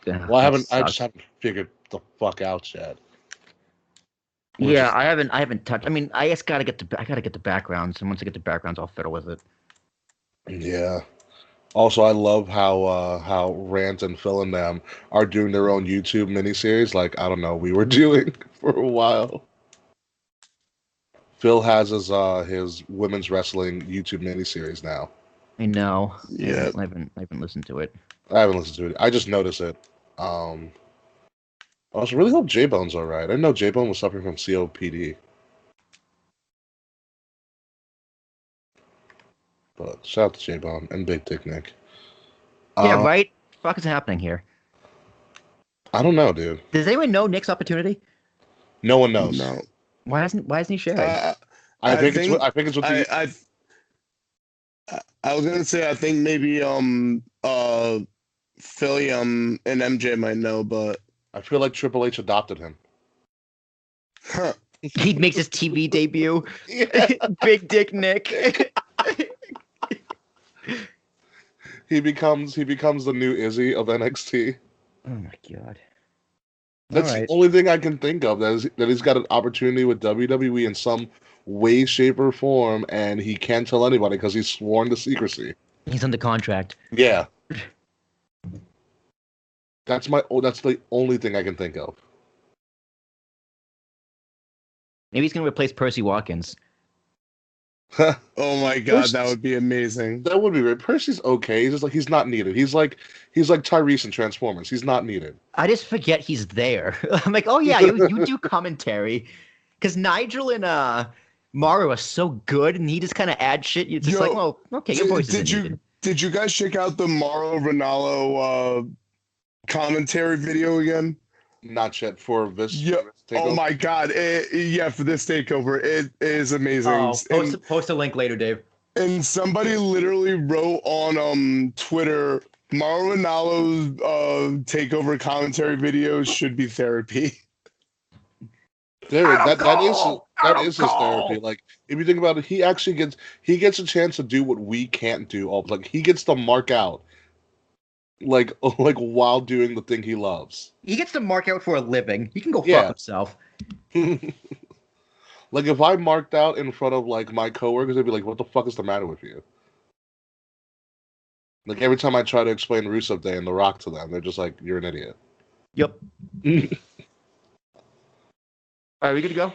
Well, That I sucks. just haven't figured the fuck out yet. Which Yeah, is, I haven't touched. I mean, I just I gotta get the backgrounds, and once I get the backgrounds, I'll fiddle with it. yeah. Also, I love how Rant and Phil and them are doing their own YouTube miniseries. Like I don't know, we were doing for a while. Phil has his women's wrestling YouTube miniseries now. I know. Yeah. I haven't listened to it. I haven't listened to it. I just noticed it. Um, I also really hope J Bone's all right. I didn't know J Bone was suffering from COPD. But shout out to J Bone and Big Dick Nick. Yeah, Uh, right. Fuck is happening here? I don't know, dude. Does anyone know Nick's opportunity? No one knows. No. Why hasn't he shared? I I think it's think I think it's what the I was gonna say I think maybe Philly and MJ might know, but I feel like Triple H adopted him. He makes his TV debut. Yeah. Big Dick Nick. He becomes the new Izzy of NXT. Oh my god. That's All right. the only thing I can think of that he's got an opportunity with WWE in some way, shape, or form, and he can't tell anybody because he's sworn to secrecy. He's under contract. Yeah, that's the only thing I can think of. Maybe he's gonna replace Percy Watkins. oh my god, that would be amazing. That would be great. Percy's okay. He's just like he's not needed. He's like Tyrese in Transformers. He's not needed. I just forget he's there. I'm like, oh yeah, you do commentary, because Nigel and Mario are so good, and he just kind of adds shit. You're just like, well, okay, your voice isn't needed. Did you guys check out the Mauro Ranallo commentary video again? Not yet for this. Yeah. Takeover. Oh my god. Yeah, for this takeover, it is amazing. Oh, post a link later, Dave. And somebody literally wrote on Twitter, Mauro Ranallo's takeover commentary videos should be therapy. That is his therapy. Like if you think about it, he actually gets a chance to do what we can't do. Like he gets to mark out, like while doing the thing he loves. He gets to mark out for a living. He can go fuck himself. Like if I marked out in front of like my coworkers, they'd be like, "What the fuck is the matter with you?" Like every time I try to explain Rusev Day and The Rock to them, they're just like, "You're an idiot." Yep. All right, we good to go?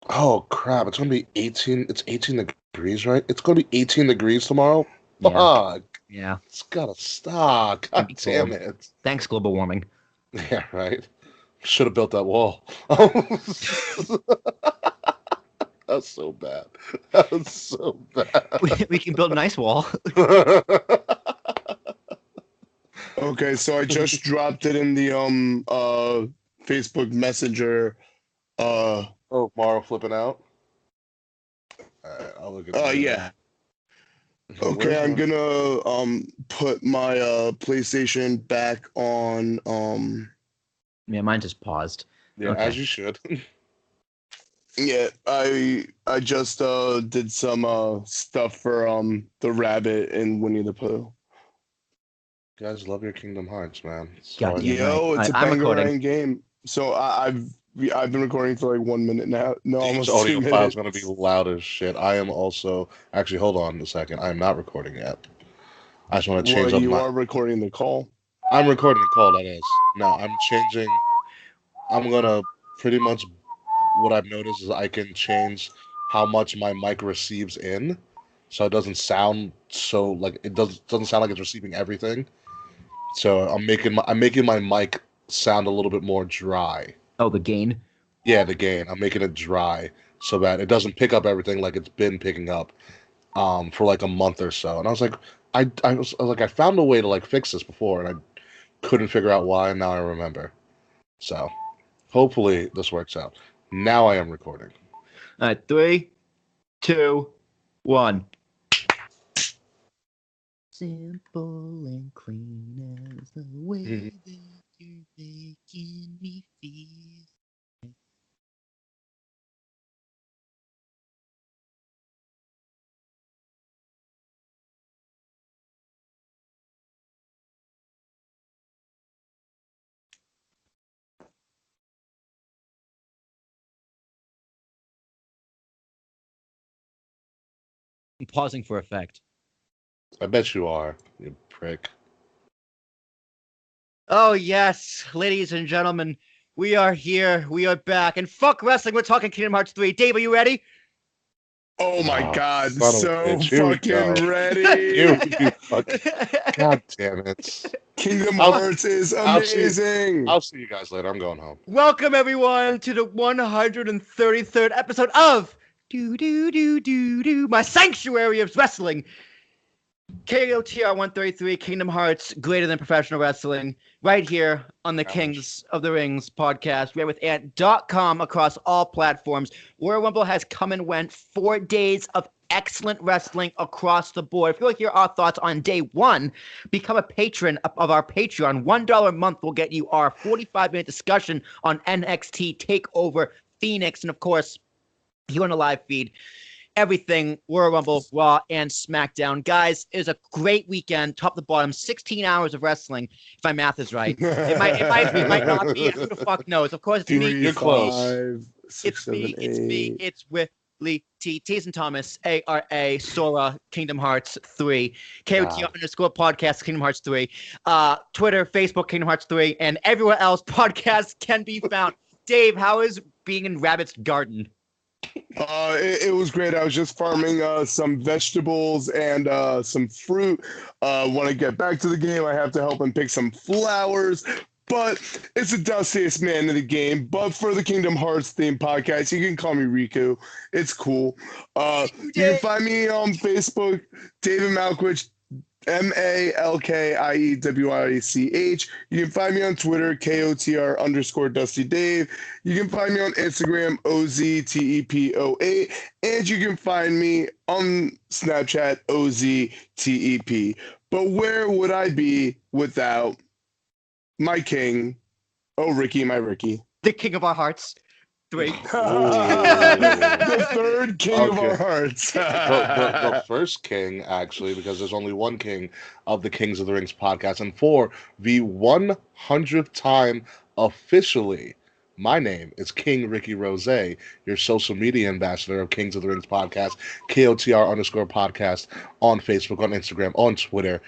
Oh crap! It's gonna be 18. It's 18 degrees, right? It's gonna be 18 degrees tomorrow. Yeah. Fuck! Yeah. It's gotta stop. God damn it! Thanks, global warming. Yeah, right. Should have built that wall. That's so bad. That's so bad. We can build an ice wall. Okay, so I just dropped it in the Facebook Messenger. Oh, Morrow flipping out. Alright, I'll look at that. Yeah. Okay, I'm gonna put my PlayStation back on Yeah, mine just paused. Yeah, Okay. as you should. Yeah, I just did some stuff for the rabbit and Winnie the Pooh. You guys love your Kingdom Hearts, man. God damn Yo, it's a I'm recording. bangarang game. So I've been recording for like 1 minute now. No, almost 2 audio minutes. file is gonna be loud as shit. I am also actually. Hold on a second. I am not recording yet. I just want to change Well, up you are recording the call. I'm recording the call. That is. No, I'm changing. I'm gonna pretty much. What I've noticed is I can change how much my mic receives in, so it doesn't sound so like it doesn't sound like it's receiving everything. So I'm making my mic sound a little bit more dry. Oh, the gain? Yeah, the gain. I'm making it dry so that it doesn't pick up everything like it's been picking up for like a month or so. And I was like, I was like, I found a way to like fix this before, and I couldn't figure out why, and now I remember. So hopefully this works out. Now I am recording. All right, 3, 2, 1. Simple and clean as the way that you're making me feel. I'm pausing for effect. I bet you are, you prick. Oh, yes, ladies and gentlemen, we are here. We are back. And fuck wrestling, we're talking Kingdom Hearts 3. Dave, are you ready? Oh my Oh, God, son of a so bitch. Here we go. fucking Here ready. we fucking. God damn it. Kingdom I'll- Hearts is I'll see- amazing. I'll see you guys later. I'm going home. Welcome, everyone, to the 133rd episode of my sanctuary of wrestling. KOTR 133, Kingdom Hearts, greater than professional wrestling, right here on the Ouch. Kings of the Rings podcast. We're with Ant.com across all platforms. Royal Rumble has come and went. 4 days of excellent wrestling across the board. If you want to hear our thoughts on day one, become a patron of our Patreon. $1 a month will get you our 45-minute discussion on NXT TakeOver Phoenix. And of course, here on the live feed, everything Royal Rumble, Raw, and SmackDown. Guys, it was a great weekend, top to bottom, 16 hours of wrestling, if my math is right. It might not be. Who the fuck knows? Of course, it's me. You're close. 5, 6, 7, 8. It's Willie T. T's and Thomas, ARA, Sora, Kingdom Hearts 3, KOTR _ podcast, Kingdom Hearts 3, Twitter, Facebook, Kingdom Hearts 3, and everywhere else podcasts can be found. Dave, how is being in Rabbit's garden? It was great. I was just farming some vegetables and some fruit. When I get back to the game, I have to help him pick some flowers. But it's the dustiest man in the game. But for the Kingdom Hearts theme podcast, you can call me Riku. It's cool. You can find me on Facebook, David Malkwich, MALKIEWICH. You can find me on Twitter, KOTR _ Dusty Dave. You can find me on Instagram, OZTEP08. And you can find me on Snapchat, OZTEP. But where would I be without my king? Oh, Ricky, my Ricky. The king of our hearts. 3. The third king of Okay. our hearts. The first king, actually, because there's only one king of the Kings of the Rings podcast. And for the 100th time officially, my name is King Rickie Rozay, your social media ambassador of Kings of the Rings podcast, KOTR _ podcast on Facebook, on Instagram, on Twitter.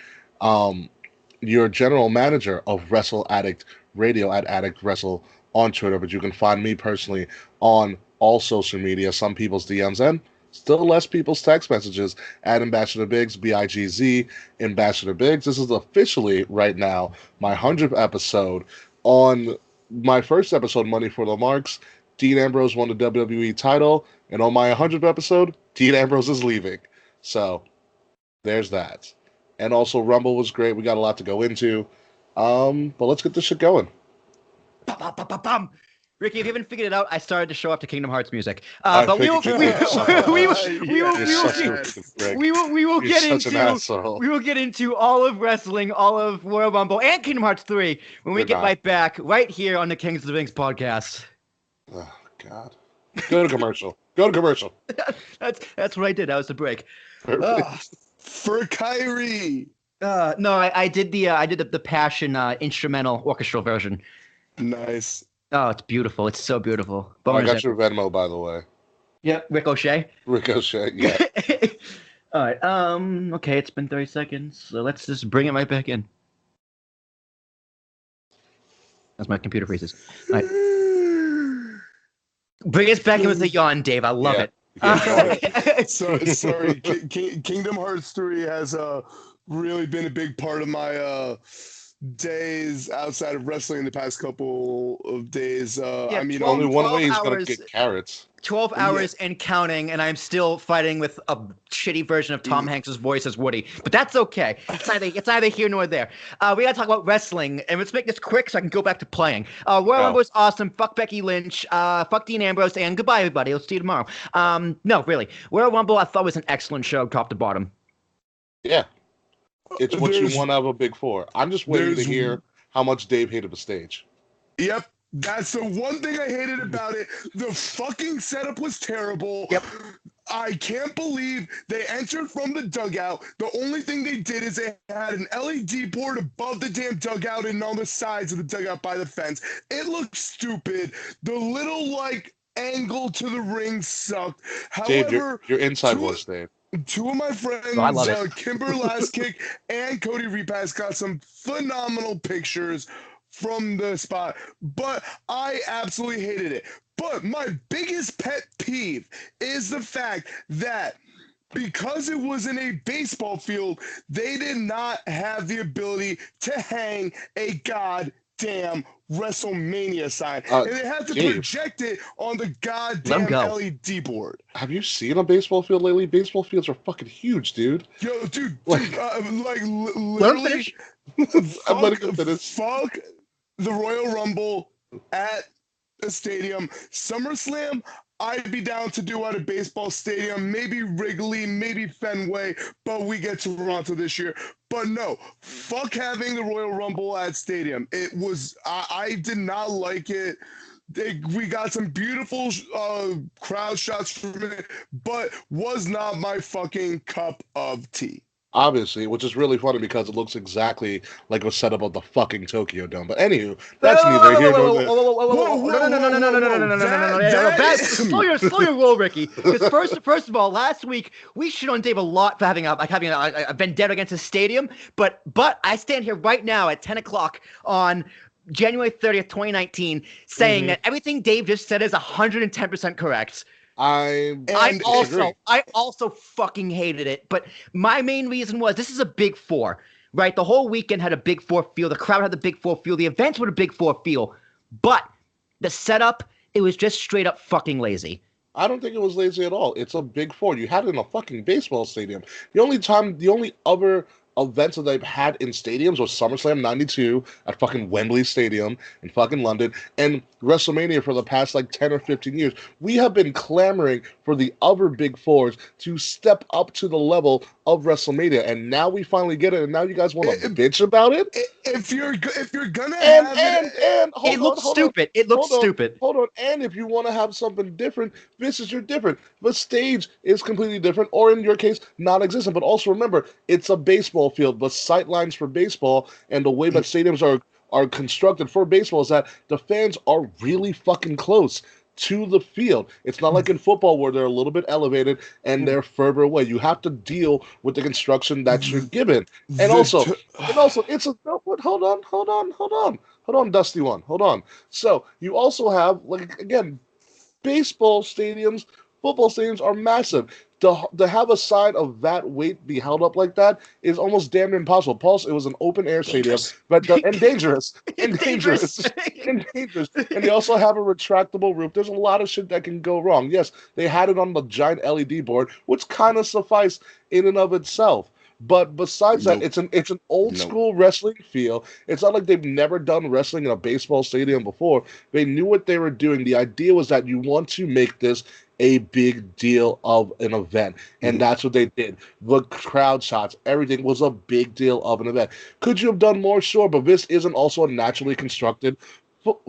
Your general manager of Wrestle Addict Radio at Addict Wrestle on Twitter, but you can find me personally on all social media, some people's DMs, and still less people's text messages at Ambassador Biggs, BIGZ, Ambassador Biggs. This is officially, right now, my 100th episode. On my first episode, Money for the Marks, Dean Ambrose won the WWE title, and on my 100th episode, Dean Ambrose is leaving. So, there's that. And also, Rumble was great. We got a lot to go into. But let's get this shit going. Ricky, if you haven't figured it out, I started to show up to Kingdom Hearts music. I But we will figured you get into all of wrestling, all of Royal Rumble, and Kingdom Hearts 3 when we get right back, right here on the Kings of the Rings podcast. Oh God! Go to commercial. Go to commercial. That's what I did. That was the break. For Kyrie. No, I did the Passion instrumental orchestral version. Nice. Oh, it's beautiful. It's so beautiful. I got your Venmo, by the way. Yep, Ricochet. Ricochet, yeah. All right. Okay, it's been 30 seconds, so let's just bring it right back in. As my computer freezes. All right. Bring us back in with a yawn, Dave. I love it. Sorry. Kingdom Hearts 3 has really been a big part of my days outside of wrestling in the past couple of days. I mean, only one way he's going to get carrots. 12 hours and counting, and I'm still fighting with a shitty version of Tom Hanks' voice as Woody. But that's okay. It's neither here nor there. We got to talk about wrestling, and let's make this quick so I can go back to playing. Royal Rumble was awesome. Fuck Becky Lynch. Fuck Dean Ambrose, and goodbye, everybody. I'll see you tomorrow. No, really. Royal Rumble, I thought was an excellent show, top to bottom. Yeah. It's what you want out of a Big Four. I'm just waiting to hear how much Dave hated the stage. Yep. That's the one thing I hated about it. The fucking setup was terrible. Yep. I can't believe they entered from the dugout. The only thing they did is they had an LED board above the damn dugout and on the sides of the dugout by the fence. It looked stupid. The little, angle to the ring sucked. Dave, However, your inside voice, Dave. Two of my friends, Oh, I love it. Kimber Last Kick and Cody Repass, got some phenomenal pictures from the spot, but I absolutely hated it. But my biggest pet peeve is the fact that because it was in a baseball field, they did not have the ability to hang a goddamn WrestleMania sign. And they had to Dave, project it on the Let him goddamn go. LED board. have you seen a baseball field lately? Baseball fields are fucking huge, dude. Yo, dude, Like, Let him literally, finish. I'm letting him finish. fuck the Royal Rumble at a stadium. SummerSlam, I'd be down to do at a baseball stadium, maybe Wrigley, maybe Fenway, but we get Toronto this year. But no, fuck having the Royal Rumble at stadium. It was, I did not like it. We got some beautiful crowd shots from it, but was not my fucking cup of tea. Obviously, which is really funny because it looks exactly like it was set up at the fucking Tokyo Dome. But anywho, that's neither here nor there. Slow your roll, Ricky. Because first of all, last week we shit on Dave a lot for having a vendetta against a stadium. But I stand here right now at 10 o'clock on January 30th, 2019, saying that everything Dave just said is 110% correct. I also fucking hated it. But my main reason was this is a Big Four, right? The whole weekend had a Big Four feel. The crowd had the Big Four feel. The events were a Big Four feel. But the setup, it was just straight up fucking lazy. I don't think it was lazy at all. It's a Big Four. You had it in a fucking baseball stadium. The only other events that they've had in stadiums was SummerSlam 92 at fucking Wembley Stadium in fucking London and WrestleMania for the past like 10 or 15 years. We have been clamoring for the other Big Fours to step up to the level of WrestleMania, and now we finally get it, and now you guys want to bitch about it? If you're gonna And have It looked stupid. It looked stupid. Hold on. And if you want to have something different, this is your different. The stage is completely different, or in your case, non-existent. But also remember, it's a baseball field. The sight lines for baseball and the way that stadiums are constructed for baseball is that the fans are really fucking close to the field. It's not like in football where they're a little bit elevated and they're further away. You have to deal with the construction that you're given. And also, it's a no, but hold on, Dusty One. Hold on. So you also have, like, again, baseball stadiums, football stadiums are massive. To have a sign of that weight be held up like that is almost damn near impossible. Plus, it was an open air stadium, and dangerous. And they also have a retractable roof. There's a lot of shit that can go wrong. Yes, they had it on the giant LED board, which kind of suffice in and of itself. But besides that, it's an old school wrestling feel. It's not like they've never done wrestling in a baseball stadium before. They knew what they were doing. The idea was that you want to make this a big deal of an event, and that's what they did. The crowd shots, everything was a big deal of an event. Could you have done more? Sure, but this isn't also a naturally constructed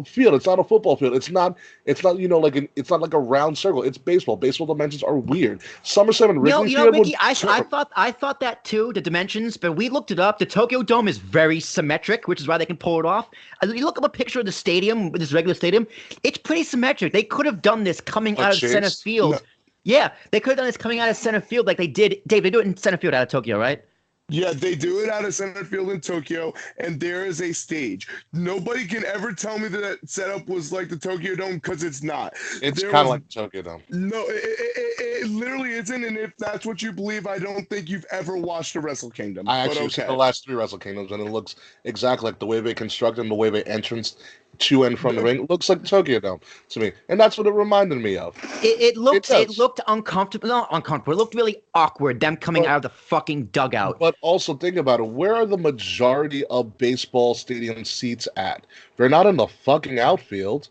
field. It's not a football field. It's not it's not like a round circle. It's baseball. Baseball dimensions are weird. SummerSlam and Wrigley Field. Ricky, I thought that too, the dimensions, but we looked it up. The Tokyo Dome is very symmetric, which is why they can pull it off. You look up a picture of the stadium, this regular stadium, it's pretty symmetric. They could have done this coming out of center field. No. Yeah, they could have done this coming out of center field like they did. Dave, they do it in center field out of Tokyo, right? Yeah, they do it out of center field in Tokyo, and there is a stage. Nobody can ever tell me that setup was like the Tokyo Dome, because it's not. It's kind of like the Tokyo Dome. No, it literally isn't, and if that's what you believe, I don't think you've ever watched a Wrestle Kingdom. I actually seen the last 3 Wrestle Kingdoms, and it looks exactly like the way they construct and the way they entrance to and from the ring. It looks like the Tokyo Dome to me, and that's what it reminded me of. It looked uncomfortable. Not uncomfortable. It looked really awkward. Them coming out of the fucking dugout. But also think about it. Where are the majority of baseball stadium seats at? They're not in the fucking outfield.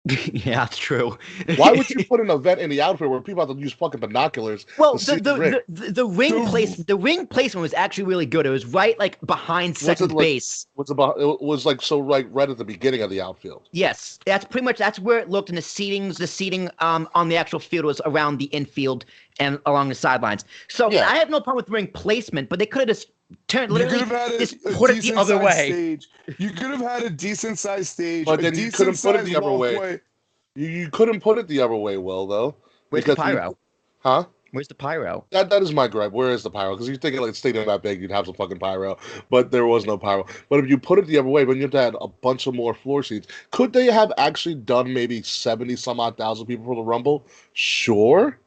Yeah, that's true. Why would you put an event in the outfield where people have to use fucking binoculars? Well, the ring placement was actually really good. It was right like behind second base. It was like so right at the beginning of the outfield. Yes, that's where it looked. And the seating on the actual field was around the infield and along the sidelines. So yeah. I have no problem with ring placement, but they could have just put it the other way. Stage. You could have had a decent sized stage, but then you couldn't put it the other way. You couldn't put it the other way, Will, though. Where's the pyro? Huh? Where's the pyro? That is my gripe. Where is the pyro? Because you think like a stadium that big, you'd have some fucking pyro, but there was no pyro. But if you put it the other way, when you had a bunch of more floor seats, could they have actually done maybe 70 some odd thousand people for the Rumble? Sure,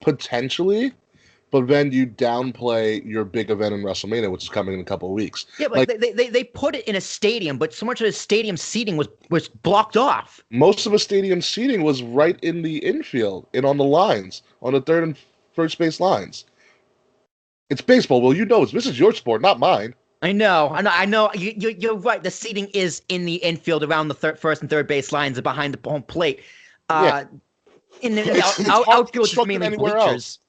potentially. But then you downplay your big event in WrestleMania, which is coming in a couple of weeks. Yeah, but like, they put it in a stadium, but so much of the stadium seating was blocked off. Most of the stadium seating was right in the infield and on the lines, on the third and first base lines. It's baseball. Well, this is your sport, not mine. I know. You're right. The seating is in the infield around the first and third base lines and behind the home plate. In the outfield is mainly bleachers. Else.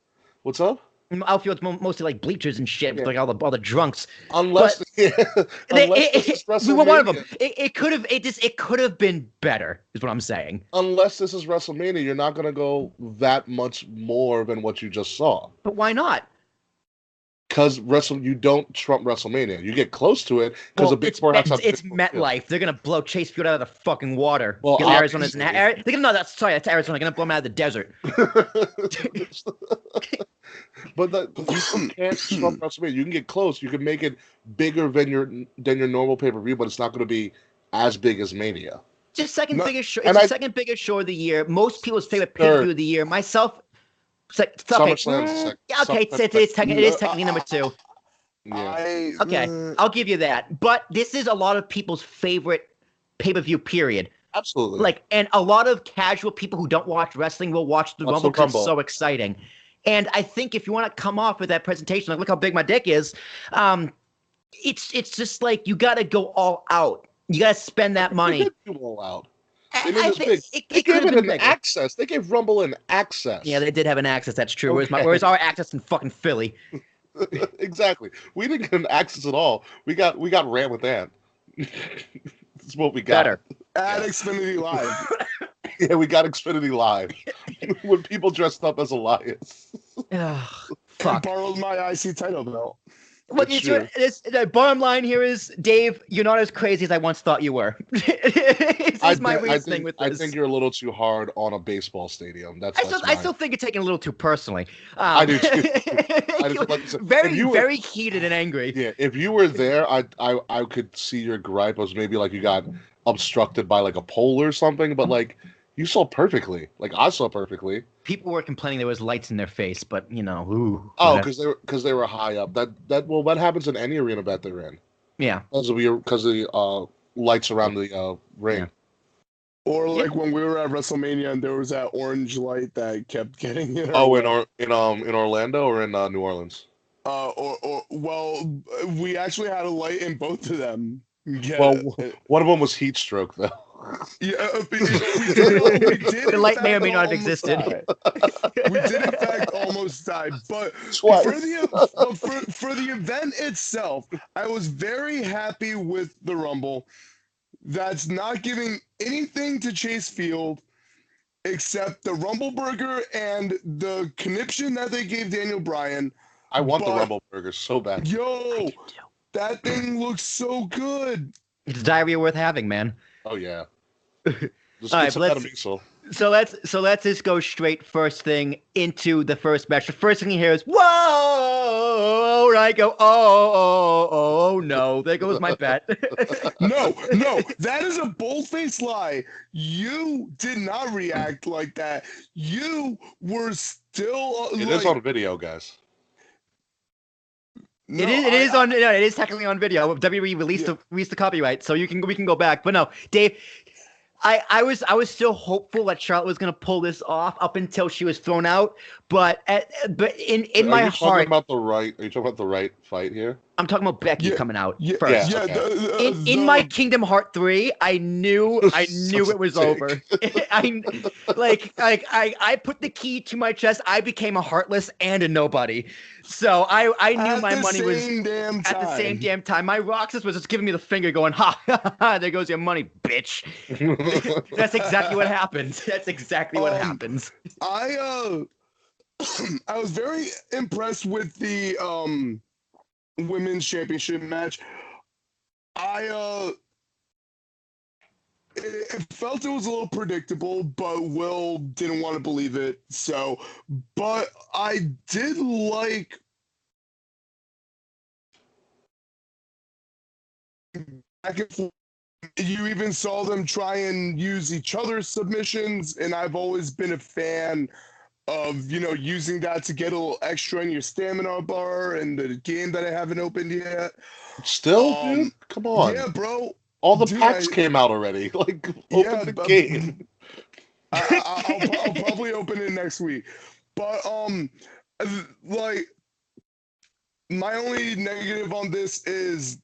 What's up? Outfield's mostly like bleachers and shit, like all the drunks. Unless we were one of them. It could have been better, is what I'm saying. Unless this is WrestleMania, you're not gonna go that much more than what you just saw. But why not? Because you don't trump WrestleMania. You get close to it because a big sport has to. It's MetLife. They're gonna blow Chase Field out of the fucking water. Well, Arizona's that's Arizona. They're gonna blow them out of the desert. But you can't trump WrestleMania. You can get close. You can make it bigger than your normal pay-per-view, but it's not going to be as big as Mania. It's the second biggest show. It's the second biggest show of the year. Most people's favorite pay-per-view of the year. Myself. SummerSlam. It is technically number 2. Yeah. Okay, I'll give you that. But this is a lot of people's favorite pay-per-view period. Absolutely. And a lot of casual people who don't watch wrestling will watch the Rumble because it's so exciting. And I think if you want to come off with that presentation, like, look how big my dick is, it's just like you got to go all out. You got to spend that money. Go all out. They gave it an access. They gave Rumble an access. Yeah, they did have an access. That's true. Where's our access in fucking Philly? Exactly. We didn't get an access at all. We got ran with that. That's what we got. Better. At Xfinity Live. Yeah, we got Xfinity Live when people dressed up as Elias. Fuck. Borrowed my IC title belt. Well, the bottom line here is, Dave, you're not as crazy as I once thought you were. It's my reasoning with this. I think you're a little too hard on a baseball stadium. I still think you're taking it a little too personally. I do too. Very heated and angry. Yeah, if you were there, I could see your gripe was maybe like you got obstructed by like a pole or something, but like you saw perfectly. Like I saw perfectly. People were complaining there was lights in their face, but ooh. Oh, because they were high up. That happens in any arena that they're in. Yeah. Because of the lights around the ring. Yeah. Or like when we were at WrestleMania and there was that orange light that kept getting in. In Orlando or in New Orleans? Well, we actually had a light in both of them. Yeah. Well, one of them was heat stroke though. Yeah, we did the light may or may not have existed. We did in fact almost die, but Twice. For the event itself, I was very happy with the Rumble. That's not giving anything to Chase Field except the Rumble Burger and the conniption that they gave Daniel Bryan. I want the Rumble Burger so bad. Yo, that thing looks so good. It's diarrhea worth having, man. Oh yeah. All right, so let's just go straight first thing into the first match. The first thing you hear is whoa, and I go oh no, there goes my bet. No, that is a bold-faced lie. You did not react like that. You were still. It is on video, guys. No, it is technically on video. WWE released the copyright, so we can go back. But no, Dave, I was still hopeful that Charlotte was gonna pull this off up until she was thrown out. But in my heart, are you talking about the right fight here? I'm talking about Becky coming out first. Yeah, okay. In my Kingdom Heart 3, I knew it was over. I put the key to my chest. I became a heartless and a nobody. So I knew my money was at the same damn time. My Roxas was just giving me the finger, going, "Ha, there goes your money, bitch." That's exactly what happens. That's exactly what happens. I was very impressed with the women's championship match. it felt it was a little predictable, but Will didn't want to believe it. So, but I did like back and forth. You even saw them try and use each other's submissions, and I've always been a fan of using that to get a little extra in your stamina bar and the game that I haven't opened yet. Still, dude? Come on. Yeah, bro. All the Dude, packs came out already. Like, open yeah, the game. I'll probably open it next week. But like my only negative on this is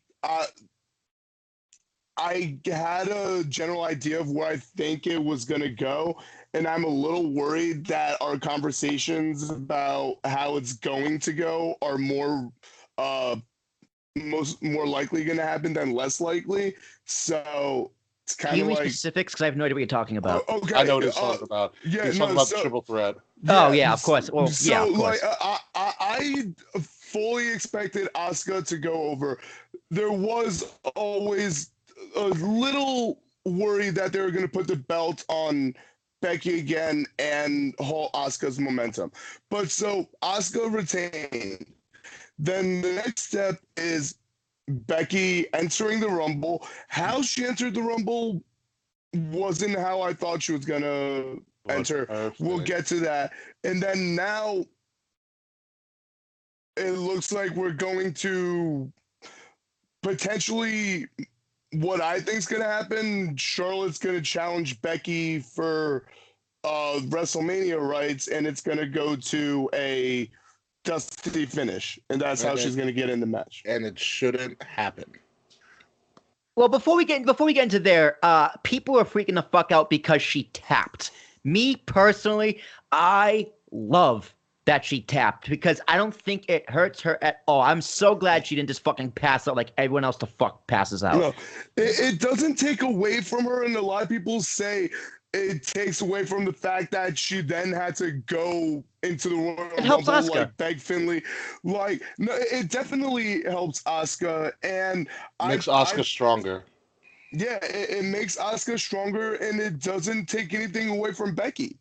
I had a general idea of where I think it was gonna go, and I'm a little worried that our conversations about how it's going to go are uh more likely going to happen than less likely. So it's Can kind you of give me like, specifics? Because I have no idea what you're talking about. okay, I know what he's talking about. yeah, He's talking no, about the so triple threat. Oh, yeah, yeah, of course. Well, so yeah, of like course. I fully expected Asuka to go over. There was always a little worry that they were going to put the belt on Becky again and halt Asuka's momentum. But so Asuka retained. Then the next step is Becky entering the Rumble. How she entered the Rumble wasn't how I thought she was gonna enter. We'll Perfect. get to that. And then now it looks like we're going to potentially what I think is gonna happen. Charlotte's gonna challenge Becky for WrestleMania rights, and it's gonna go to a dusty finish, and that's how And she's gonna get in the match. and it shouldn't happen. Well, before we get into there, people are freaking the fuck out because she tapped. Me personally, I love that she tapped because I don't think it hurts her at all. I'm so glad she didn't just fucking pass out like everyone else the fuck passes out. No, it doesn't take away from her, and a lot of people say it takes away from the fact that she then had to go into the Royal It helps Rumble, Asuka. like beg Finley. Like, no, it definitely helps Asuka, and Makes Asuka stronger. yeah, it makes Asuka stronger, and it doesn't take anything away from Becky.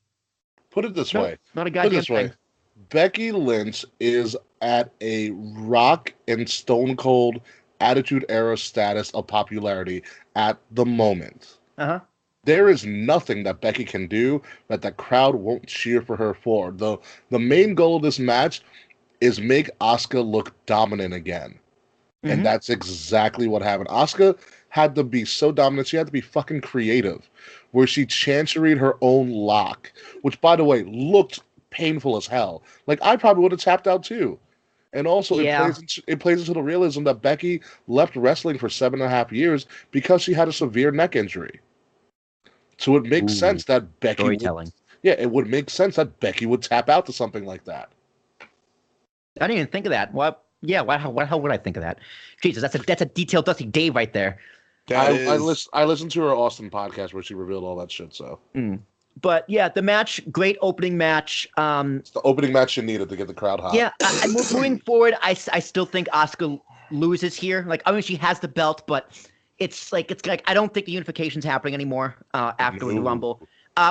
Put it this No, way. not a Put it goddamn this way. thing. Becky Lynch is at a Rock and Stone Cold Attitude Era status of popularity at the moment. Uh-huh. There is nothing that Becky can do that the crowd won't cheer for her for. The main goal of this match is make Asuka look dominant again. And Mhm. that's exactly what happened. Asuka had to be so dominant, she had to be fucking creative, where she chanceried her own lock, which, by the way, looked painful as hell. Like, I probably would have tapped out too. And also, Yeah. it plays into the realism that Becky left wrestling for 7.5 years because she had a severe neck injury. So it makes Ooh, sense that Becky would, storytelling. yeah, it would make sense that Becky would tap out to something like that. I didn't even think of that. What? Yeah. What hell would I think of that? Jesus, that's a detailed Dusty Dave right there. I listened to her Austin podcast where she revealed all that shit. So But yeah, the match, great opening match. it's the opening match you needed to get the crowd hot. Yeah, moving forward, I still think Asuka loses here. Like, I mean, she has the belt, but it's like I don't think the unification's happening anymore after the No. Rumble.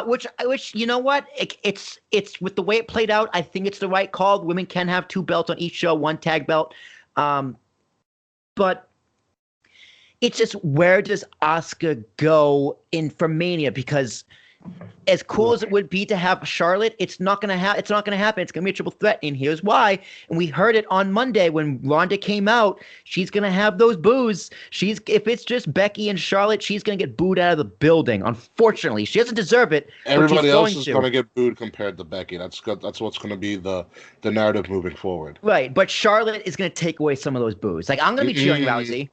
Which you know what? It's with the way it played out. I think it's the right call. Women can have 2 belts on each show, 1 tag belt. But it's just, where does Asuka go for Mania? Because as cool as it would be to have Charlotte, it's not gonna happen. It's gonna be a triple threat, and here's why. And we heard it on Monday when Ronda came out. She's gonna have those boos. If it's just Becky and Charlotte, she's gonna get booed out of the building. Unfortunately, she doesn't deserve it. Everybody but else she's is going going to get booed compared to Becky. That's good. That's what's going to be the narrative moving forward. Right, but Charlotte is gonna take away some of those boos. Like, I'm gonna be cheering Rousey.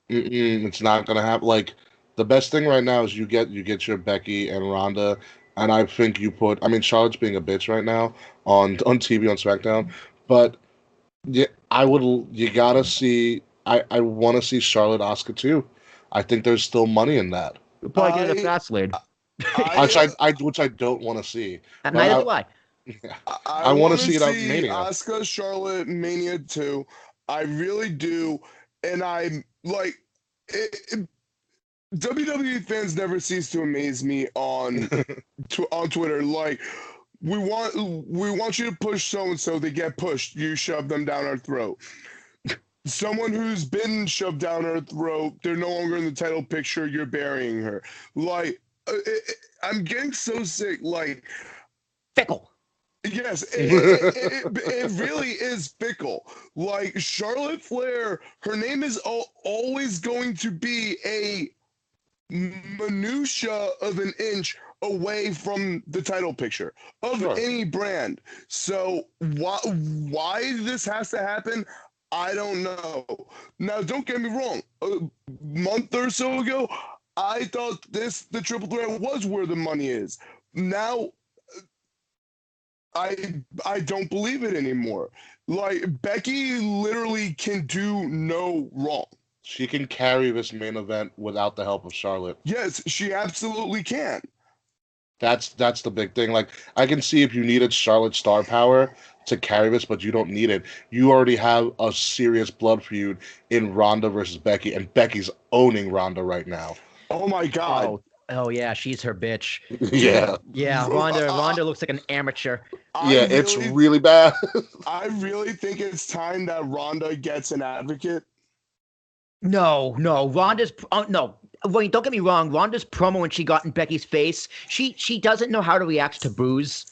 It's not going to happen. Like, the best thing right now is you get your Becky and Ronda, and I think you put. I mean, Charlotte's being a bitch right now on TV on SmackDown, but yeah, you gotta see. I want to see Charlotte Asuka too. I think there's still money in that. We'll probably get a fast lane. Which I don't want to see. And But neither do I. I want to wanna see it on see Mania. Asuka Charlotte Mania 2. I really do, and I'm like, WWE fans never cease to amaze me on on Twitter. Like, we want you to push so and so, they get pushed. You shove them down our throat. Someone who's been shoved down our throat, they're no longer in the title picture. You're burying her. Like, I'm getting so sick. Like, Fickle. yes, it really is fickle. Like, Charlotte Flair, her name is always going to be a minutia of an inch away from the title picture of any brand. So why this has to happen, I don't know. Now, don't get me wrong. A month or so ago, I thought the triple threat was where the money is. Now, I don't believe it anymore. Like, Becky literally can do no wrong. She can carry this main event without the help of Charlotte. Yes, she absolutely can. That's the big thing. Like, I can see if you needed Charlotte's star power to carry this, but you don't need it. You already have a serious blood feud in Ronda versus Becky, and Becky's owning Ronda right now. Oh my God. Oh yeah, she's her bitch. Yeah. Yeah, Ronda looks like an amateur. It's really bad. I really think it's time that Ronda gets an advocate. No, Ronda's no. Wait, don't get me wrong. Ronda's promo when she got in Becky's face, she doesn't know how to react to boos.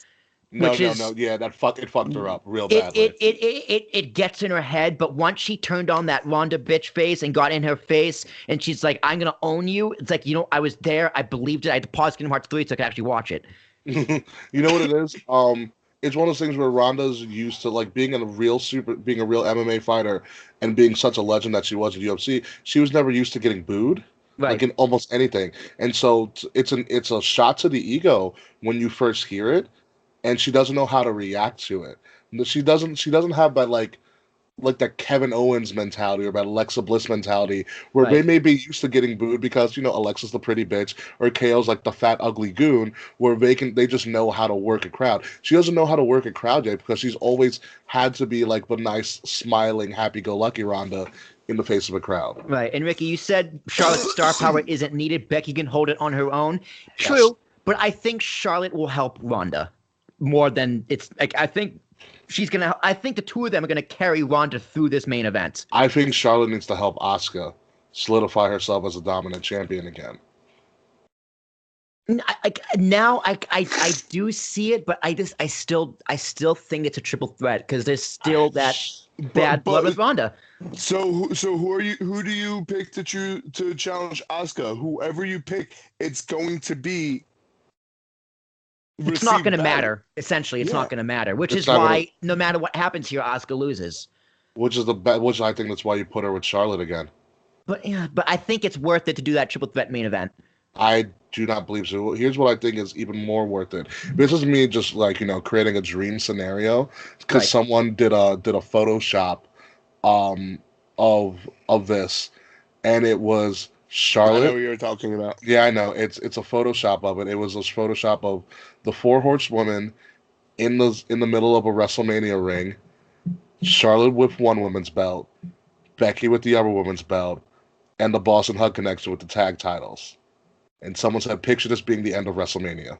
No. Yeah, it fucked her up real badly. It gets in her head, but once she turned on that Ronda bitch face and got in her face, and she's like, "I'm gonna own you." It's like, I was there. I believed it. I had to pause Kingdom Hearts 3 so I could actually watch it. You know what it is? It's one of those things where Ronda's used to like being a real MMA fighter and being such a legend that she was in UFC. She was never used to getting booed, like in almost anything, and so it's a shot to the ego when you first hear it, and she doesn't know how to react to it. She doesn't have that like that Kevin Owens mentality or that Alexa Bliss mentality where they may be used to getting booed because, Alexa's the pretty bitch or KO's like the fat ugly goon, where they just know how to work a crowd. She doesn't know how to work a crowd yet because she's always had to be like the nice, smiling, happy-go-lucky Ronda in the face of a crowd. Right. And Ricky, you said Charlotte's star power isn't needed. Becky can hold it on her own. True, but I think Charlotte will help Ronda more than it's like I think the two of them are gonna carry Ronda through this main event. I think Charlotte needs to help Asuka solidify herself as a dominant champion again. I do see it, but I still think it's a triple threat because there's still that bad blood with Ronda. So who do you pick to challenge Asuka? Whoever you pick, it's going to be. It's not going to matter. Essentially, it's not going to matter. Which is why no matter what happens here, Asuka loses. Which I think that's why you put her with Charlotte again. But I think it's worth it to do that triple threat main event. I do not believe so. Here's what I think is even more worth it. This is me just like, creating a dream scenario because someone did a Photoshop of this, and it was Charlotte. I know what you're talking about. Yeah, I know. It's a Photoshop of it. It was a Photoshop of the 4 horsewomen in the middle of a WrestleMania ring. Charlotte with one woman's belt, Becky with the other woman's belt, and the Boston Hug Connection with the tag titles. And someone said, picture this being the end of WrestleMania.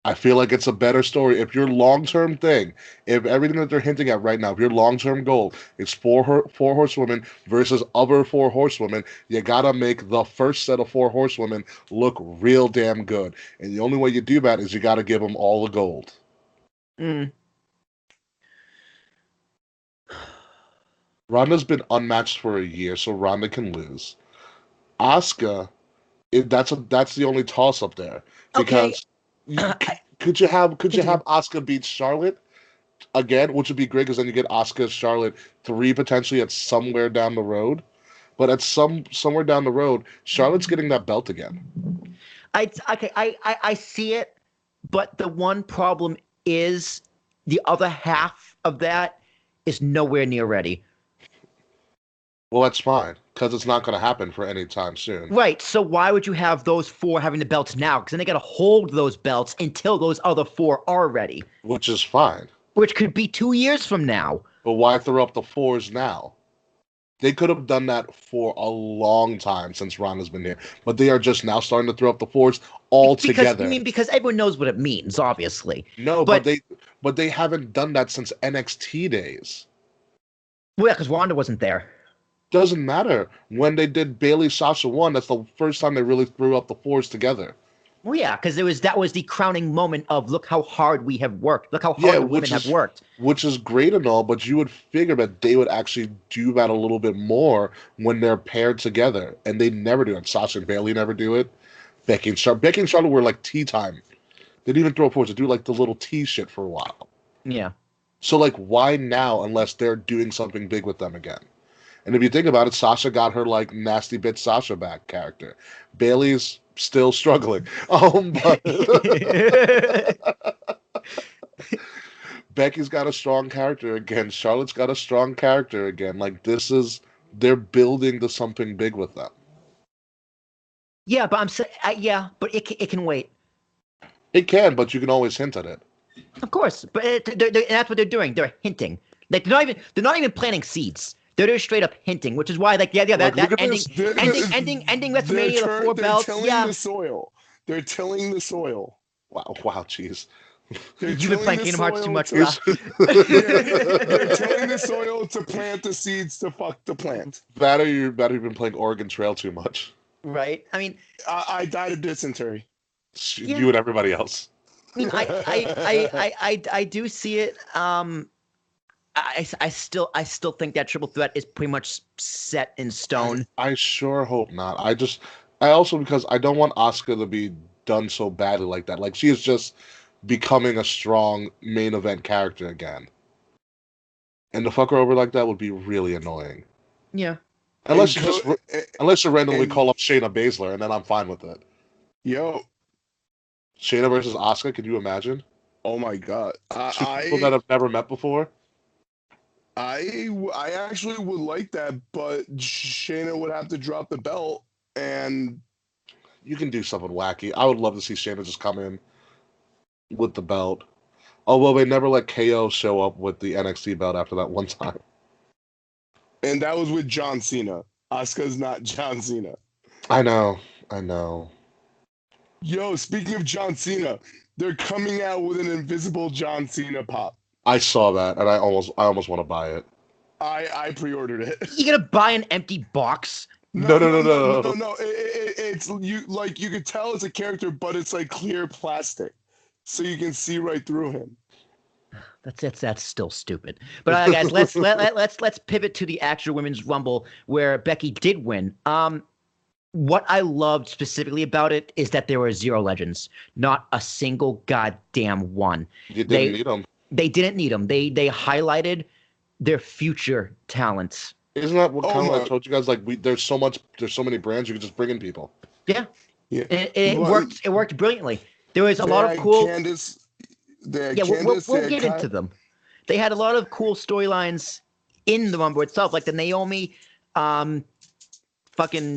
I feel like it's a better story. If your long-term thing, if everything that they're hinting at right now, if your long-term goal is four horsewomen versus other 4 horsewomen, you gotta make the first set of 4 horsewomen look real damn good. And the only way you do that is you gotta give them all the gold. Ronda's been unmatched for a year, so Ronda can lose. Asuka, that's the only toss-up there. Because could you have Asuka beat Charlotte again, which would be great because then you get Asuka, Charlotte 3 potentially at somewhere down the road. But at somewhere down the road, Charlotte's getting that belt again. I see it, but the one problem is the other half of that is nowhere near ready. Well, that's fine, because it's not going to happen for any time soon. Right, so why would you have those 4 having the belts now? Because then they got to hold those belts until those other 4 are ready. Which is fine. Which could be 2 years from now. But why throw up the 4s now? They could have done that for a long time since Ronda's been here, but they are just now starting to throw up the fours all together. Because everyone knows what it means, obviously. No, But but they haven't done that since NXT days. well, yeah, because Ronda wasn't there. Doesn't matter. When they did Bailey Sasha 1, that's the first time they really threw up the fours together. Well, yeah, because that was the crowning moment of look how hard we have worked. Look how hard the women have worked. Which is great and all, but you would figure that they would actually do that a little bit more when they're paired together, and they never do it. Sasha and Bailey never do it. Becky and Charlotte were like tea time. They didn't even throw fours. They do like the little tea shit for a while. Yeah. So like, why now unless they're doing something big with them again? And if you think about it, Sasha got her like nasty bitch Sasha back character. Bailey's still struggling. But Becky's got a strong character again. Charlotte's got a strong character again. Like they're building to something big with them. Yeah, but I'm saying, but it can wait. It can, but you can always hint at it. Of course, but that's what they're doing. They're hinting. Like they're not even planting seeds. They're just straight up hinting, which is why, like, that ending WrestleMania with 4 belts. They're tilling the soil. They're tilling the soil. Wow, jeez. You've been playing Kingdom Hearts too much, They're tilling the soil to plant the seeds to fuck the plant. That or you've been playing Oregon Trail too much. Right? I mean, I died of dysentery. You and everybody else. I mean, I do see it. I still think that triple threat is pretty much set in stone. I sure hope not. I also, because I don't want Asuka to be done so badly like that. Like, she is just becoming a strong main event character again. And to fuck her over like that would be really annoying. Yeah. Unless you randomly call up Shayna Baszler, and then I'm fine with it. Yo. Shayna versus Asuka, can you imagine? Oh my god. People that have never met before? I actually would like that, but Shayna would have to drop the belt, and you can do something wacky. I would love to see Shayna just come in with the belt. Although they never let KO show up with the NXT belt after that one time. And that was with John Cena. Asuka's not John Cena. I know. Yo, speaking of John Cena, they're coming out with an invisible John Cena pop. I saw that, and I almost want to buy it. I pre-ordered it. You gonna buy an empty box? No. It's you could tell it's a character, but it's like clear plastic, so you can see right through him. That's still stupid. But guys, let's pivot to the actual Women's Rumble where Becky did win. What I loved specifically about it is that there were 0 legends, not a single goddamn one. You didn't need them. They didn't need them. They highlighted their future talents. Isn't that what kind of I told you guys? Like, there's so many brands you can just bring in people. Yeah. It worked. It worked brilliantly. There was a lot of cool. We'll get into them. They had a lot of cool storylines in the Rumble itself, like the Naomi, fucking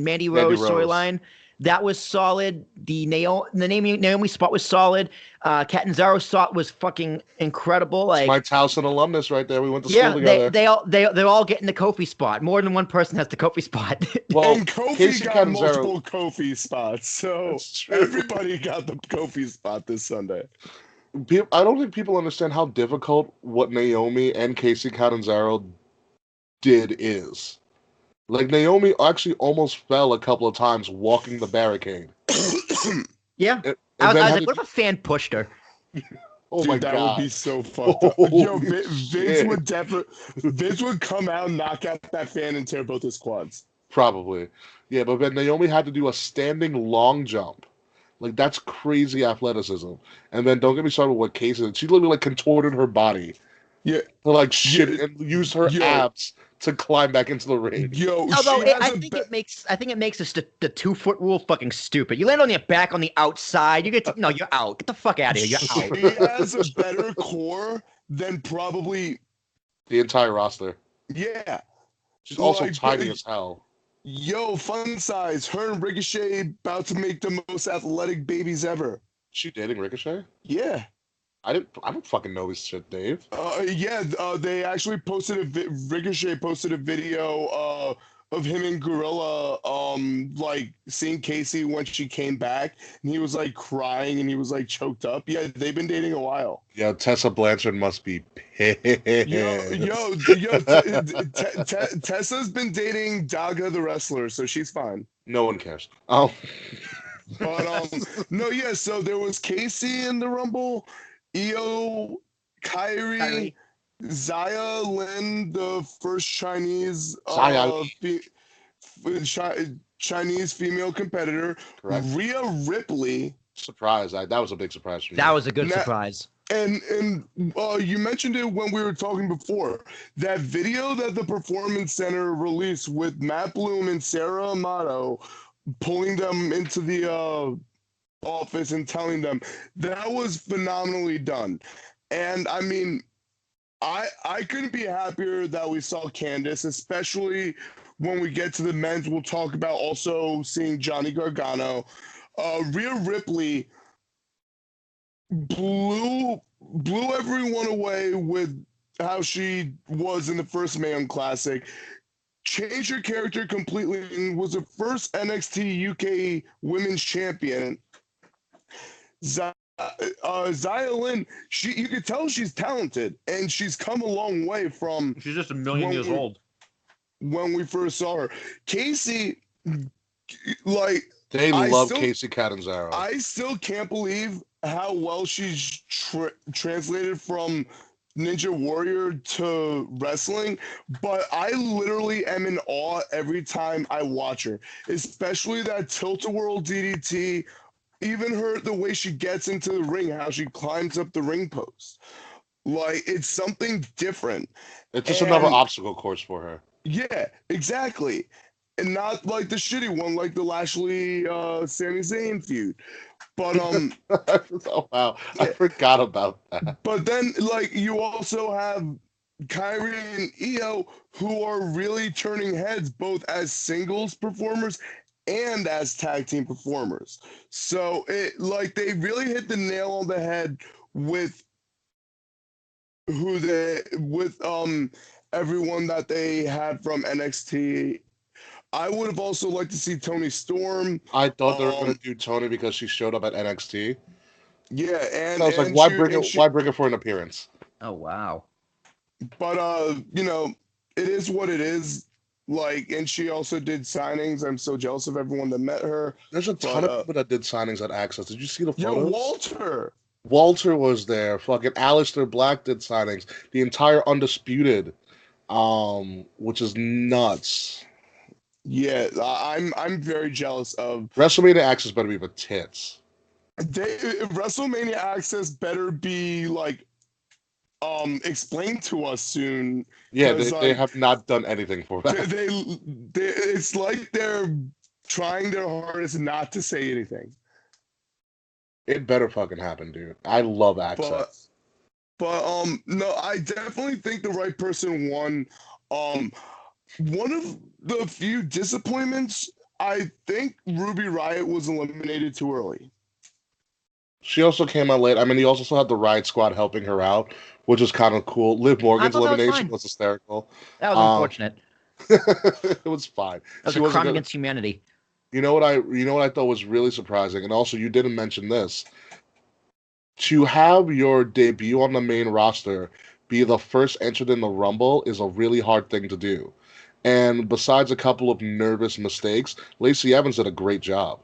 Mandy Rose storyline. That was solid. The Naomi spot was solid. Catanzaro spot was fucking incredible. Like, my Towson alumnus right there. We went to school together. They're all getting the Kofi spot. More than one person has the Kofi spot. Well, and Kofi got multiple Kofi spots, so everybody got the Kofi spot this Sunday. I don't think people understand how difficult what Naomi and Casey Catanzaro did is. Like, Naomi actually almost fell a couple of times walking the barricade. Yeah. I was like, what if a fan pushed her? Oh, dude, my God. That would be so fucked up. Yo, Vince would come out, knock out that fan, and tear both his quads. Probably. Yeah, but then Naomi had to do a standing long jump. Like, that's crazy athleticism. And then don't get me started with what Casey did. She literally, like, contorted her body. Yeah. To, like, shit, and used her abs to climb back into the ring. Yo, although I think it makes the 2-foot rule fucking stupid. You land on your back on the outside, you're out. Get the fuck out of here. You're out. She has a better core than probably the entire roster. Yeah. She's also tiny as hell. Yo, fun size. Her and Ricochet about to make the most athletic babies ever. She dating Ricochet? Yeah. I don't fucking know this shit, Dave. They actually posted Ricochet posted a video of him and Gorilla like seeing Casey when she came back, and he was like crying and he was like choked up. Yeah, they've been dating a while. Yeah, Tessa Blanchard must be Yo, pissed. yo, yo, Tessa's been dating Daga the wrestler, so she's fine. No one cares. But no, yeah. So there was Casey in the Rumble, Io, Kyrie, Zaya Lin, the first Chinese Zaya. Chinese female competitor, Correct. Rhea Ripley, Surprise! That was a big surprise for me. That was a good Now- surprise. and you mentioned it when we were talking before. That video that the Performance Center released with Matt Bloom and Sarah Amato pulling them into the office and telling them, that was phenomenally done. And I mean, I couldn't be happier that we saw Candice, especially when we get to the men's. We'll talk about also seeing Johnny Gargano. Rhea Ripley blew everyone away with how she was in the first Mae Classic. Changed her character completely and was the first NXT UK Women's Champion. Zaya Lin, you could tell she's talented, and she's come a long way from. She's just a million years old. When we first saw her, Casey, like They love Casey Catanzaro. I still can't believe how well she's translated from Ninja Warrior to wrestling, but I literally am in awe every time I watch her, especially that tilt-a-whirl DDT, even the way she gets into the ring, how she climbs up the ring post. Like, it's something different. It's just another obstacle course for her. Yeah, exactly. And not like the shitty one, like the Lashley Sami Zayn feud. But oh wow, I forgot about that. But then, like, you also have Kyrie and Io, who are really turning heads both as singles performers and as tag team performers. So they really hit the nail on the head with everyone that they had from NXT. I would have also liked to see Toni Storm. I thought they were going to do Toni because she showed up at NXT. Yeah, and I was like, why bring her for an appearance? Oh wow. But it is what it is. Like, and she also did signings. I'm so jealous of everyone that met her. There's a ton of people that did signings at Access. Did you see the photos? Yeah, Walter was there. Fucking Aleister Black did signings. The entire Undisputed, which is nuts. Yeah, I'm very jealous of WrestleMania Access. Better be the tits. WrestleMania Access better be like explained to us soon. Yeah, they have not done anything for that. It's like they're trying their hardest not to say anything. It better fucking happen, dude. I love Access. But no, I definitely think the right person won. One of the few disappointments, I think Ruby Riott was eliminated too early. She also came out late. I mean, he also had the Riot Squad helping her out, which was kind of cool. Liv Morgan's elimination was hysterical. That was unfortunate. It was fine. That was a crime against humanity. You know what I thought was really surprising, and also you didn't mention this. To have your debut on the main roster be the first entered in the Rumble is a really hard thing to do. And besides a couple of nervous mistakes, Lacey Evans did a great job.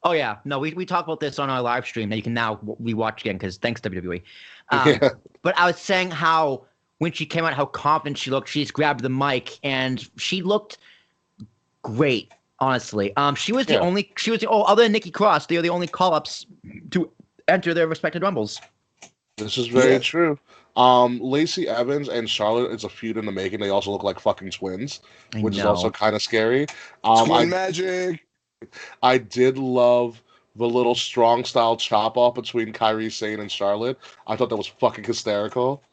Oh yeah, no, we talked about this on our live stream that you can now rewatch again because thanks WWE. Yeah. But I was saying how when she came out, how confident she looked. She's grabbed the mic and she looked great. Honestly, she was the only. Other than Nikki Cross, they are the only call-ups to enter their respective Rumbles. This is very true. Lacey Evans and Charlotte is a feud in the making. They also look like fucking twins, which is also kind of scary. Twin magic. I did love the little strong style chop off between Kairi Sane and Charlotte. I thought that was fucking hysterical.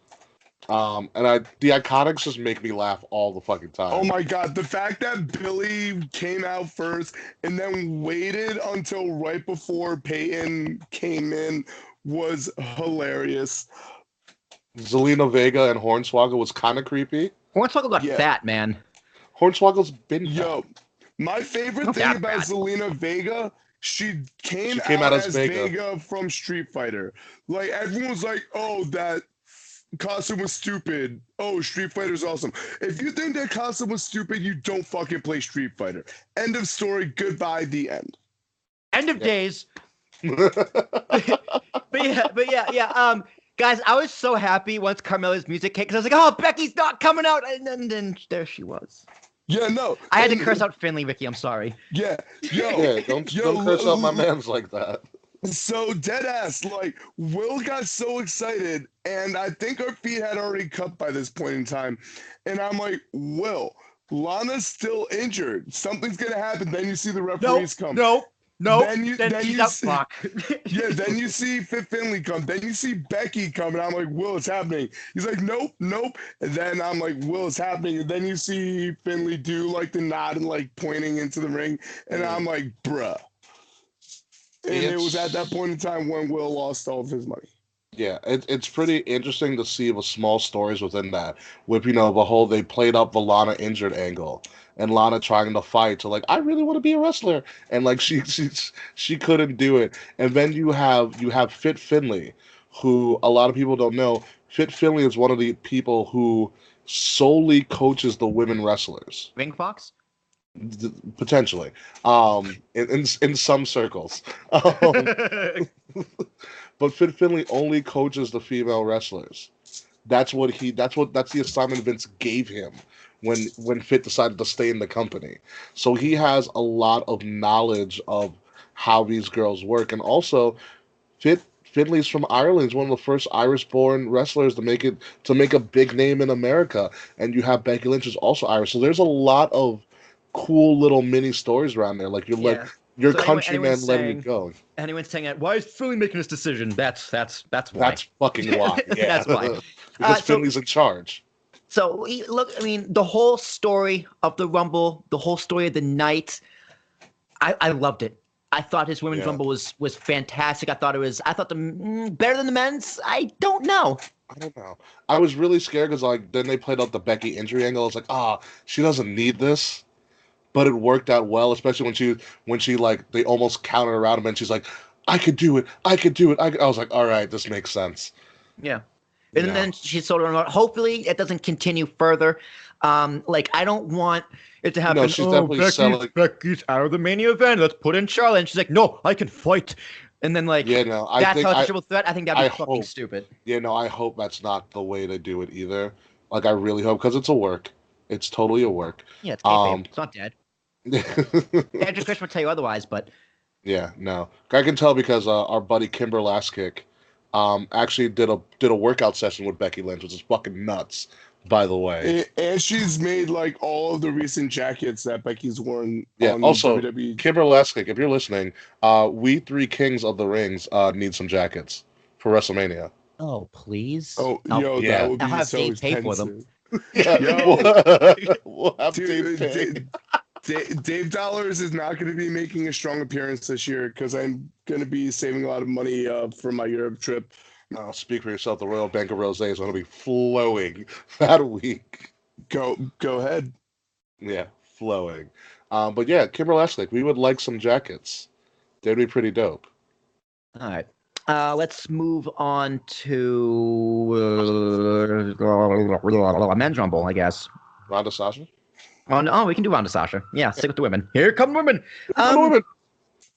The Iconics just make me laugh all the fucking time. Oh my god, the fact that Billy came out first and then waited until right before Peyton came in was hilarious. Zelina Vega and Hornswoggle was kind of creepy. Hornswoggle got Yeah. fat, man. Hornswoggle's been Yo, fat. my favorite Not thing that about bad. Zelina Vega, she came She came out out as as Vega. Vega from Street Fighter. Like, everyone's like, oh, that costume was stupid. Oh, Street Fighter's awesome. If you think that costume was stupid, you don't fucking play Street Fighter. End of story. Goodbye. The end. End of Yeah. days. But yeah. Guys, I was so happy once Carmella's music hit because I was like, "Oh, Becky's not coming out," and then there she was. Yeah, no. I had to and- curse out Finley, Ricky. I'm sorry. Yeah, yo, Yeah, don't curse out my mans like that. So dead ass, like Will got so excited, and I think our feet had already cut by this point in time. And I'm like, Will, Lana's still injured. Something's gonna happen. Then you see the referees come. No. Then Then she's you out. see- Fuck. Yeah, then you see Fit Finley come. Then you see Becky come, and I'm like, Will, it's happening. He's like, nope. And then I'm like, Will, it's happening. And then you see Finley do like the nod and like pointing into the ring, and I'm like, bruh. And it was at that point in time when Will lost all of his money. Yeah, it's pretty interesting to see the small stories within that. With the whole they played up the Lana injured angle and Lana trying to fight to like I really want to be a wrestler and like she couldn't do it. And then you have Fit Finley, who a lot of people don't know. Fit Finley is one of the people who solely coaches the women wrestlers. Ring Fox. Potentially, in some circles. But Fit Finley only coaches the female wrestlers. That's the assignment Vince gave him when Fit decided to stay in the company. So he has a lot of knowledge of how these girls work. And also Finley's from Ireland. He's one of the first Irish-born wrestlers to make a big name in America. And you have Becky Lynch who's also Irish. So there's a lot of cool little mini stories around there. Like your So countryman letting you go. Anyone's saying that? Why is Philly making this decision? That's why. That's fucking why. Yeah. That's why. Because Finley's in charge. So look, I mean, the whole story of the Rumble, the whole story of the night, I loved it. I thought his women's Rumble was fantastic. I thought the better than the men's. I don't know. I don't know. I was really scared because like then they played out the Becky injury angle. I was like, she doesn't need this. But it worked out well, especially when she like they almost counted around him and she's like, I could do it. I was like, all right, this makes sense. Yeah. And then she sort of hopefully it doesn't continue further. Like I don't want it to happen. No, she's definitely selling. Becky's out of the main event. Let's put in Charlotte. And she's like, no, I can fight. And then like that's how it's a triple threat. I think that'd be fucking stupid. Yeah, no, I hope that's not the way to do it either. Like I really hope because it's a work. It's totally a work. Yeah, it's kayfabe. It's not dead. Andrew Chris will tell you otherwise, but yeah, no, I can tell because our buddy Kimber Laskick actually did a workout session with Becky Lynch, which is fucking nuts, by the way. And she's made like all of the recent jackets that Becky's worn. Yeah. On Also, WWE. Kimber Laskick, if you're listening, we three kings of the rings need some jackets for WrestleMania. oh please. Oh, I'll- yo, yeah. that would I'll be have so Dave pay for them. Yeah, Yo. we'll have Dude, Dave pay. Dave Dollars is not going to be making a strong appearance this year because I'm going to be saving a lot of money for my Europe trip. Speak for yourself. The Royal Bank of Rosé is going to be flowing that week. Go ahead. Yeah, flowing. But yeah, Kimber Laskick, we would like some jackets. They'd be pretty dope. All right. Let's move on to men's rumble, I guess. Ronda Sasha? Oh, we can do Ronda Sasha. Yeah, stick with the women. Here come women. Women.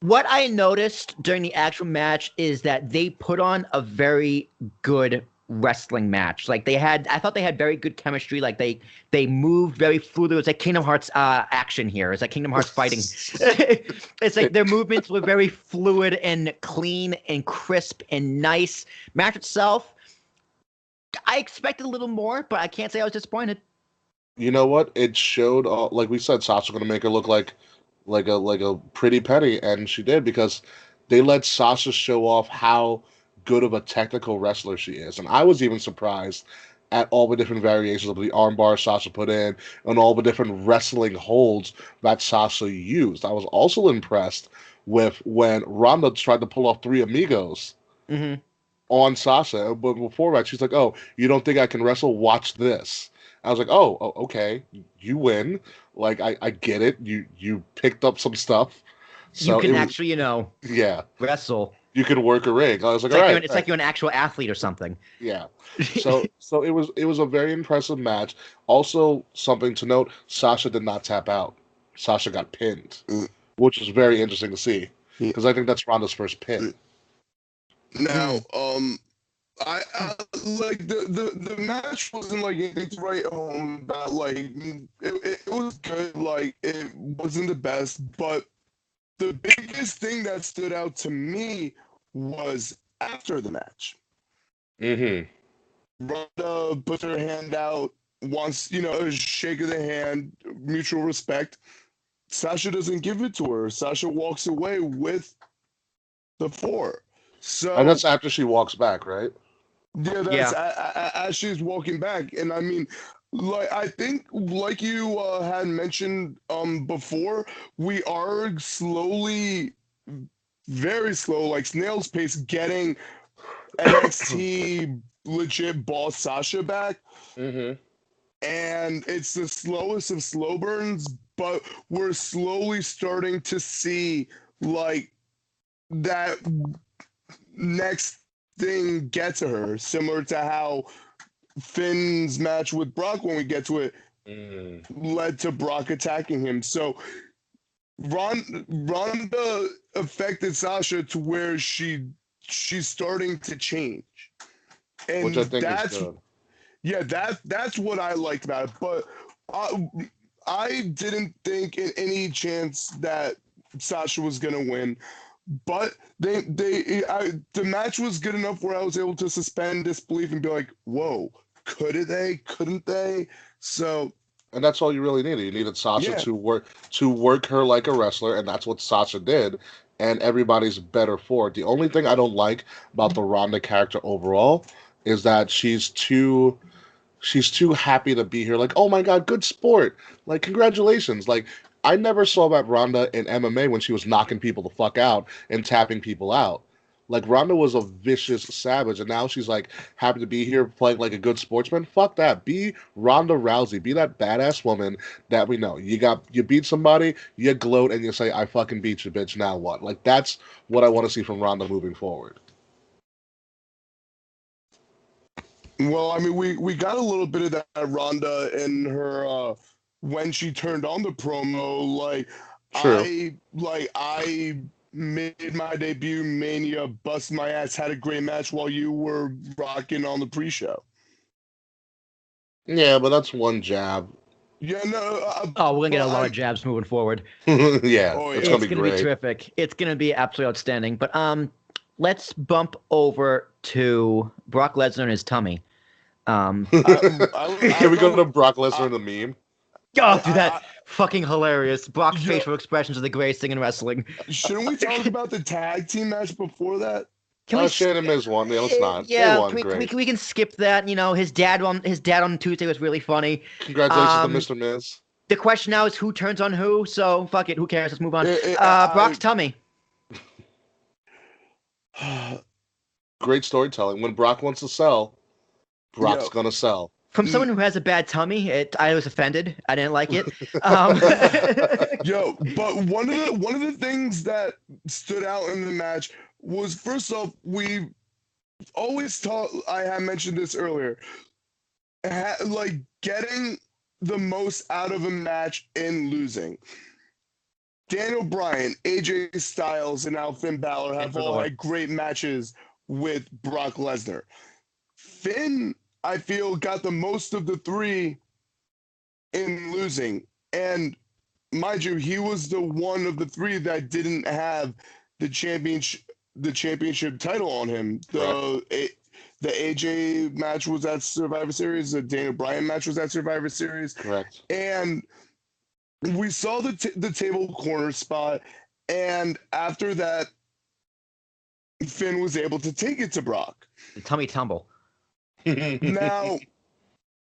What I noticed during the actual match is that they put on a very good wrestling match. Like I thought they had very good chemistry. Like they moved very fluid. It was like Kingdom Hearts action here. It's like Kingdom Hearts fighting. It's like their movements were very fluid and clean and crisp and nice. Match itself, I expected a little more, but I can't say I was disappointed. You know what? It showed, like we said, Sasha going to make her look like a pretty penny, and she did because they let Sasha show off how good of a technical wrestler she is. And I was even surprised at all the different variations of the armbar Sasha put in and all the different wrestling holds that Sasha used. I was also impressed with when Ronda tried to pull off three amigos. Mm-hmm. on Sasha. But before that, she's like, "Oh, you don't think I can wrestle? Watch this." I was like, "Oh, okay, you win. Like, I get it. You picked up some stuff, You so can it was actually, yeah. wrestle. You can work a ring." I was like, It's "All like right, it's all right, like you're an actual athlete or something. yeah." So it was a very impressive match. Also, something to note: Sasha did not tap out. Sasha got pinned, Mm, which was very interesting to see yeah. because I think that's Ronda's first pin. Now, Mm. I like the match wasn't like anything to write home about. Like it was good. Like it wasn't the best, but the biggest thing that stood out to me was after the match. Mm-hmm. Ronda puts her hand out, wants a shake of the hand, mutual respect. Sasha doesn't give it to her. Sasha walks away with the four. And So that's after she walks back, right? yeah, that's Yeah. as she's walking back, and I mean, like I think, like you had mentioned before, we are slowly, very slow, like snail's pace, getting NXT legit boss Sasha back, Mm-hmm. and it's the slowest of slow burns, but we're slowly starting to see like that next thing get to her, similar to how Finn's match with Brock, when we get to it, Mm. led to Brock attacking him. So Ronda affected Sasha to where she's starting to change, Which I and think is good. that's what I liked about it. But I, I didn't think in any chance that Sasha was gonna win. But the match was good enough where I was able to suspend disbelief and be like, "Whoa, could they? Couldn't they?" So And that's all you really needed. You needed Sasha yeah, to work her like a wrestler, and that's what Sasha did. And everybody's better for it. The only thing I don't like about the Ronda character overall is that she's too happy to be here. Like, oh my god, good sport. Like, congratulations. Like, I never saw that Ronda in MMA when she was knocking people the fuck out and tapping people out. Like, Ronda was a vicious savage, and now she's like happy to be here playing like a good sportsman. Fuck that. Be Ronda Rousey. Be that badass woman that we know. You beat somebody, you gloat and you say, I fucking beat you, bitch. Now what? Like, that's what I want to see from Ronda moving forward. well, I mean, we got a little bit of that Ronda in her when she turned on the promo. True. I made my debut Mania, bust my ass, had a great match while you were rocking on the pre-show. Yeah, but that's one jab. Yeah, no, Oh, we're gonna get but a lot I of jabs moving forward. Yeah, oh it's yeah. gonna It's be gonna be great. terrific. It's gonna be absolutely outstanding. But let's bump over to Brock Lesnar and his tummy. Um, I Can we go to thought Brock Lesnar I, and the meme? oh, dude, that I, fucking hilarious. Brock's yo, facial expressions are the greatest thing in wrestling. shouldn't we talk about the tag team match before that? Can we? Shane and Miz won. Yeah, let's not. They Yeah, won. Great. we can skip that. His dad on Tuesday was really funny. Congratulations to Um, Mr. Miz. the question now is who turns on who. So fuck it, who cares? Let's move on. I, Brock's tummy. Great storytelling. When Brock wants to sell, Brock's yo, gonna sell. From mm, someone who has a bad tummy, I was offended. I didn't like it. Um, yo, but one of the things that stood out in the match was, first off, we always taught. I had mentioned this earlier. Like getting the most out of a match in losing. Daniel Bryan, AJ Styles, and now Finn Balor and have for the all Lord. had great matches with Brock Lesnar. Finn, I feel, got the most of the three in losing. And mind you, he was the one of the three that didn't have the championship title on him. Correct. The AJ match was at Survivor Series. The Daniel Bryan match was at Survivor Series, Correct. and we saw the table corner spot. And after that, Finn was able to take it to Brock. The tummy tumble. Now,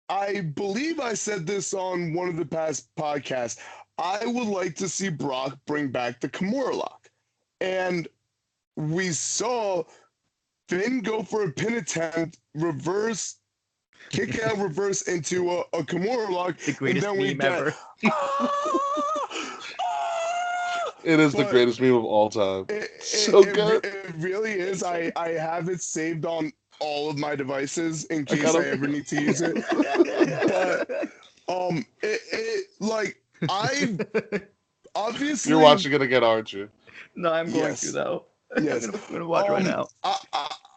I believe I said this on one of the past podcasts. I would like to see Brock bring back the Kimura lock. And we saw Finn go for a pin attempt, reverse, kick out, reverse into a Kimura lock, The and greatest then we meme get. ever. It is the But greatest meme of all time. It, it, So it, good. it really is. I have it saved on all of my devices in I case I gotta. ever need to use it. But like I obviously You're watching it again, aren't you? No, I'm going Yes. to though. Yes. I'm gonna watch right now.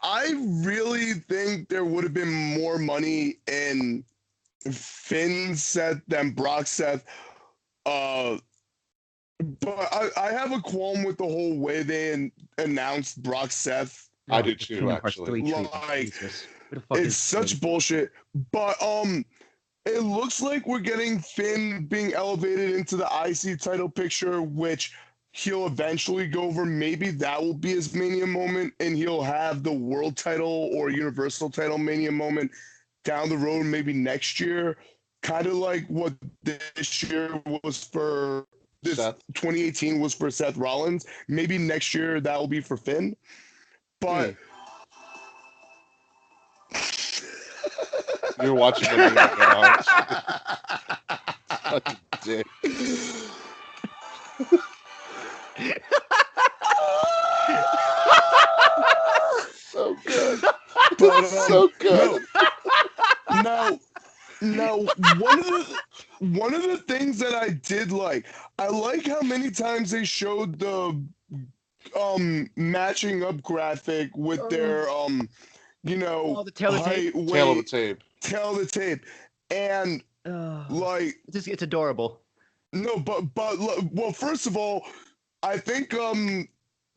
I really think there would have been more money in Finn Seth than Brock Seth. Uh, but I have a qualm with the whole way they announced Brock Seth. I do The too, Kingdom Hearts actually. 3 treatment. Like, Jesus. What the fuck it's is such bullshit. But it looks like we're getting Finn being elevated into the IC title picture, which he'll eventually go over. Maybe that will be his Mania moment, and he'll have the world title or Universal title Mania moment down the road, maybe next year. Kind of like what this year was for this Seth. 2018 was for Seth Rollins. Maybe next year that will be for Finn. But You're watching the meme again, aren't you? Fucking dick. So good. but So good. now one of the things that I did like, I like how many times they showed the matching up graphic with their Oh, the tail of the tape. height, Tail of the weight, tape. tail of the tape, and like It's adorable. no, but well, first of all, I think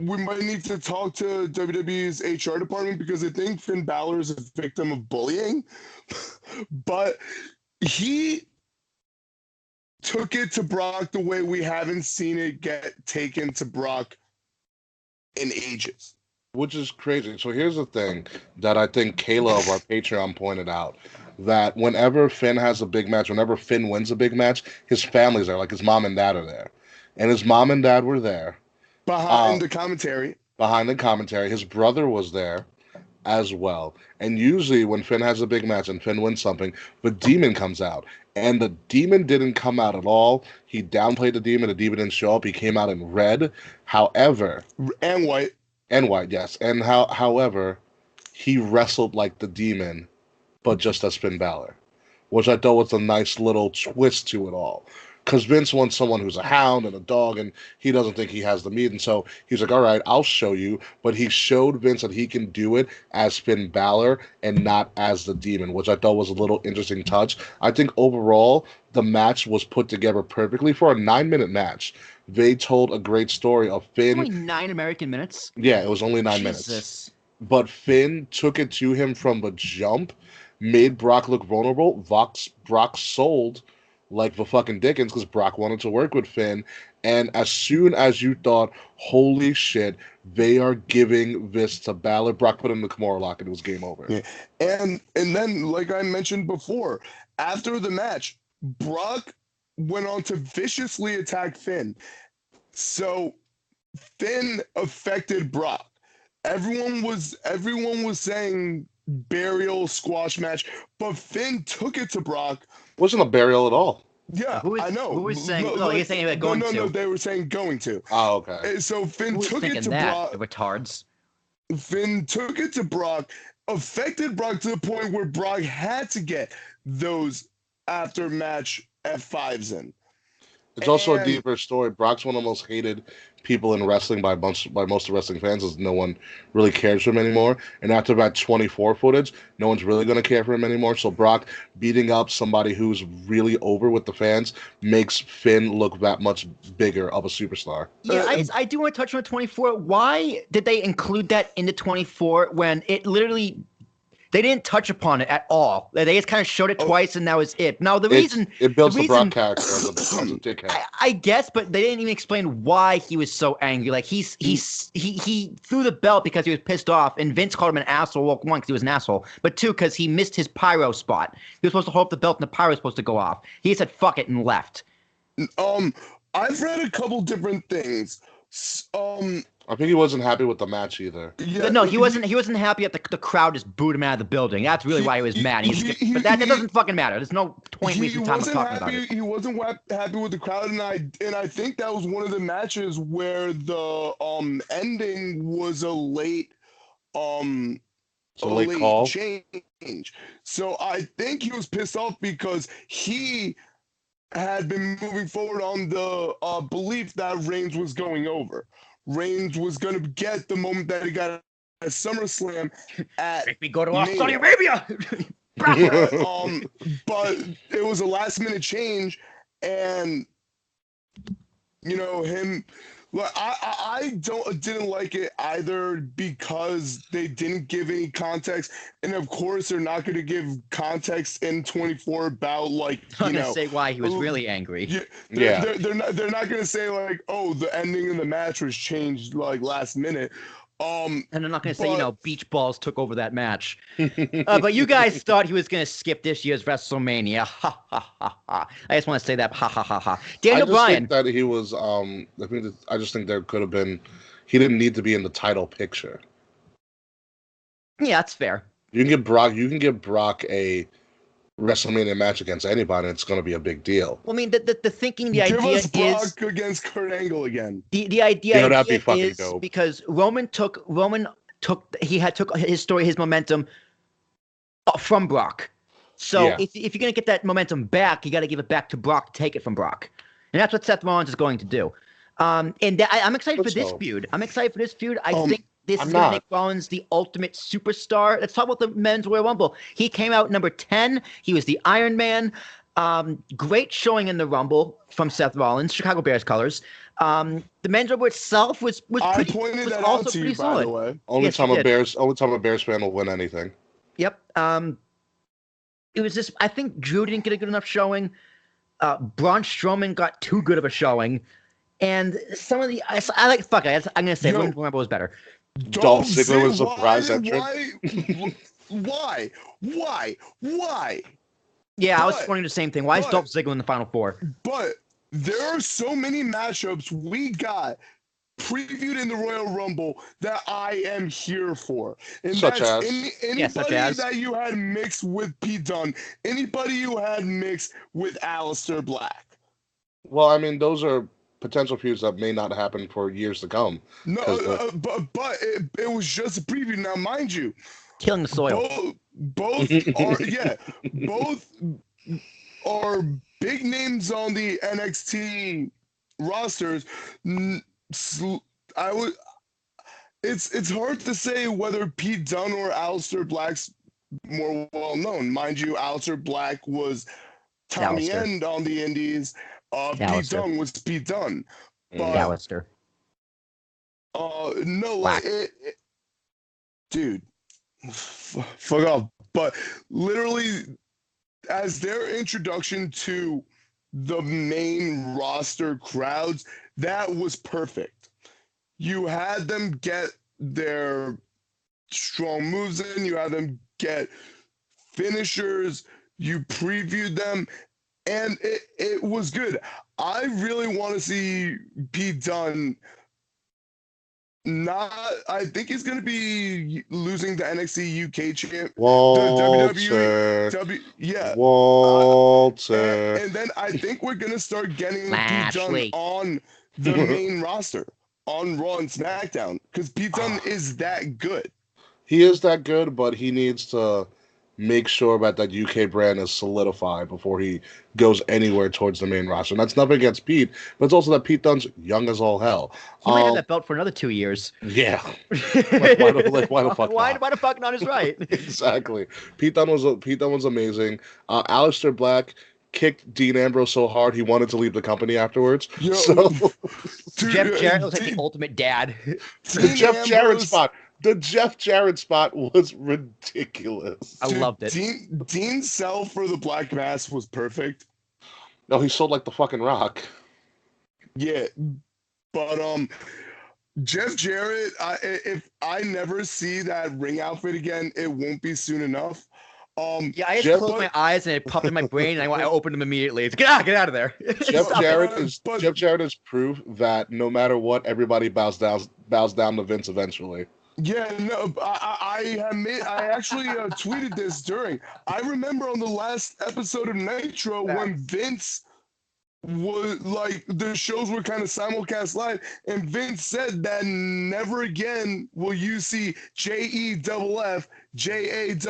we might need to talk to WWE's HR department because I think Finn Balor is a victim of bullying, but he took it to Brock the way we haven't seen it get taken to Brock in ages. Which is crazy. So here's the thing that I think Kayla of our Patreon pointed out, that whenever Finn has a big match, whenever Finn wins a big match, his family's there, like his mom and dad are there. And his mom and dad were there. Behind the commentary. Behind the commentary. His brother was there as well. And usually when Finn has a big match and Finn wins something, the demon comes out. And the demon didn't come out at all. He downplayed the demon. The demon didn't show up. He came out in red. However, And white. and white, yes. And however, he wrestled like the demon, but just as Finn Balor, which I thought was a nice little twist to it all. Because Vince wants someone who's a hound and a dog, and he doesn't think he has the meat. And so he's like, all right, I'll show you. But he showed Vince that he can do it as Finn Balor and not as the demon, which I thought was a little interesting touch. I think overall, the match was put together perfectly for a 9-minute match. They told a great story of Finn. Only 9 American minutes. Yeah, it was only 9 minutes. Jesus. But Finn took it to him from the jump, made Brock look vulnerable. Brock sold like the fucking Dickens because Brock wanted to work with Finn. And as soon as you thought, holy shit, they are giving this to Balor, Brock put in the Kimura lock and it was game over. Yeah. And then, like I mentioned before, after the match, Brock went on to viciously attack Finn. So Finn affected Brock. Everyone was saying burial squash match, but Finn took it to Brock. Wasn't a burial at all. Yeah, I know. Who was saying? No, No, like, you're saying going no, to. no, they were saying going to. Oh, okay. So Finn Who was took it thinking to that? Brock. The retards. Finn took it to Brock, affected Brock to the point where Brock had to get those after match F5s in. It's also a And- deeper story. Brock's one of the most hated people in wrestling by most of wrestling fans, as no one really cares for him anymore. And after that 24 footage, no one's really going to care for him anymore. So Brock beating up somebody who's really over with the fans makes Finn look that much bigger of a superstar. Yeah, I do want to touch on 24. Why did they include that into 24 when it literally they didn't touch upon it at all? They just kind of showed it twice and that was it. Now It builds the Brock character as a dickhead. I guess, but they didn't even explain why he was so angry. Like he threw the belt because he was pissed off, and Vince called him an asshole. Well, one, because he was an asshole, but two, because he missed his pyro spot. He was supposed to hold up the belt, and the pyro was supposed to go off. He said "fuck it" and left. I've read a couple different things. I think he wasn't happy with the match either. Yeah, No, he wasn't. He wasn't happy that the crowd just booed him out of the building. That's really why he was mad. But that doesn't fucking matter. There's no point wasting time talking about it. He wasn't happy with the crowd, and I think that was one of the matches where the ending was a late It's a late call. change. So I think he was pissed off because he had been moving forward on the belief that Reigns was going over. Reigns was going to get the moment that he got at SummerSlam at Make me go to Saudi Arabia. but it was a last minute change, and him. Look, I didn't like it either because they didn't give any context, and of course they're not going to give context in 24 about I'm gonna say why he was really angry. They're not going to say oh, the ending of the match was changed last minute. And they're not going to say, beach balls took over that match. But you guys thought he was going to skip this year's WrestleMania. Ha, ha, ha, ha. I just want to say that. Ha, ha, ha, ha. Daniel Bryan. Think that he was, I just think there could have been, he didn't need to be in the title picture. Yeah, that's fair. You can give Brock a WrestleMania match against anybody, and it's going to be a big deal. Well, I mean, the thinking, the Give idea us Brock is against Kurt Angle again. The idea that'd be fucking is dope. Because Roman took his story, his momentum from Brock. So if you're gonna get that momentum back, you got to give it back to Brock to take it from Brock, and that's what Seth Rollins is going to do. I'm excited for this feud. I think this is going to make Rollins the ultimate superstar. Let's talk about the Men's Royal Rumble. He came out number 10. He was the Iron Man. Great showing in the Rumble from Seth Rollins, Chicago Bears colors. The Men's Rumble itself was pretty. I pointed that out to you, by the way. Only time a Bears fan will win anything. Yep. It was just, I think Drew didn't get a good enough showing. Braun Strowman got too good of a showing. And some of the, I'm going to say Women's Rumble was better. Dolph Ziggler was a surprise entrance. Why? Yeah, I was wondering the same thing. Why is Dolph Ziggler in the Final Four? But there are so many matchups we got previewed in the Royal Rumble that I am here for. And such as? Anybody that you had mixed with Pete Dunne, anybody you had mixed with Aleister Black. Well, I mean, those are potential feuds that may not happen for years to come. No, but it was just a preview. Now, mind you, killing the soil. Both are big names on the NXT rosters. It's hard to say whether Pete Dunne or Aleister Black's more well known. Mind you, Aleister Black was Tommy End on the Indies. Pete Dunne was Pete Dunne. But, Aleister. No, dude, fuck off. But literally, as their introduction to the main roster crowds, that was perfect. You had them get their strong moves in, you had them get finishers, you previewed them, and it was good. I really want to see Pete Dunne I think he's going to be losing the NXT UK champ. Walter. Walter. And then I think we're going to start getting Pete Dunne on the main roster on Raw and SmackDown because Pete Dunne is that good. He is that good, but he needs to make sure that UK brand is solidified before he goes anywhere towards the main roster. And that's nothing against Pete, but it's also that Pete Dunne's young as all hell. He might have that belt for another 2 years. Yeah. Why the fuck why the fuck not is right. Exactly. Pete Dunne was amazing. Aleister Black kicked Dean Ambrose so hard he wanted to leave the company afterwards. Yo, dude, Jeff Jarrett was like the ultimate dad. The Jeff Jarrett spot. The Jeff Jarrett spot was ridiculous. I loved it. Dean's sell for the Black Mass was perfect. No, he sold like the fucking Rock. Yeah, but Jeff Jarrett, if I never see that ring outfit again, it won't be soon enough. Yeah, I just Jeff- closed my eyes and it popped in my brain, and I opened them immediately. It's, get out of there. Jeff Stop it. Jarrett is proof that no matter what, everybody bows down to Vince eventually. Yeah, no, I actually tweeted this during. I remember on the last episode of Nitro when Vince was like the shows were kind of simulcast live, and Vince said that never again will you see JEFF JARRETT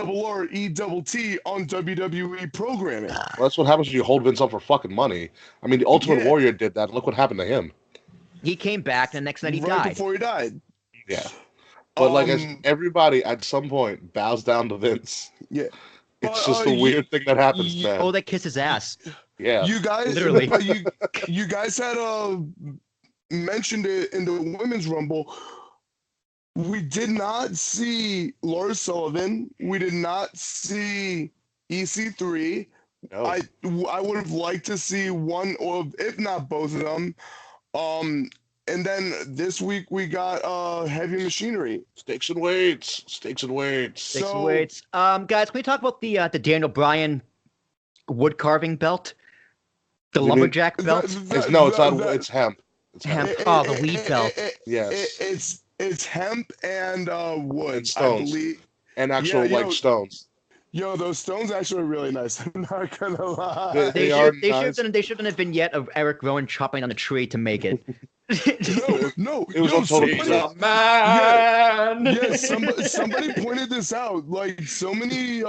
on WWE programming. Well, that's what happens when you hold Vince up for fucking money. I mean, the Ultimate Yeah. Warrior did that. Look what happened to him. He came back, and the next night he right died. before he died. Yeah. But like Um, everybody at some point bows down to Vince. Yeah. It's But, just a weird thing that happens, man. Oh, they kiss his ass. Yeah. You guys, Literally. you guys had mentioned it in the women's rumble. We did not see Lars Sullivan. We did not see EC3. No. I would have liked to see one or if not both of them. And then this week we got Heavy Machinery. Stakes and weights. Stakes and weights. Six So- weights. Guys, can we talk about the Daniel Bryan wood carving belt? The You mean- lumberjack belt? It's hemp. It's hemp. Hemp. Oh, the weed belt. Yes. It's hemp and wood. And stones. I believe. And actual Yeah, like stones. Yo, those stones actually are really nice. I'm not gonna lie. They are They nice. should have done a vignette of Eric Rowan chopping on a tree to make it. No, It was on Total somebody- Pizza. Man. Yeah, somebody pointed this out. Like so many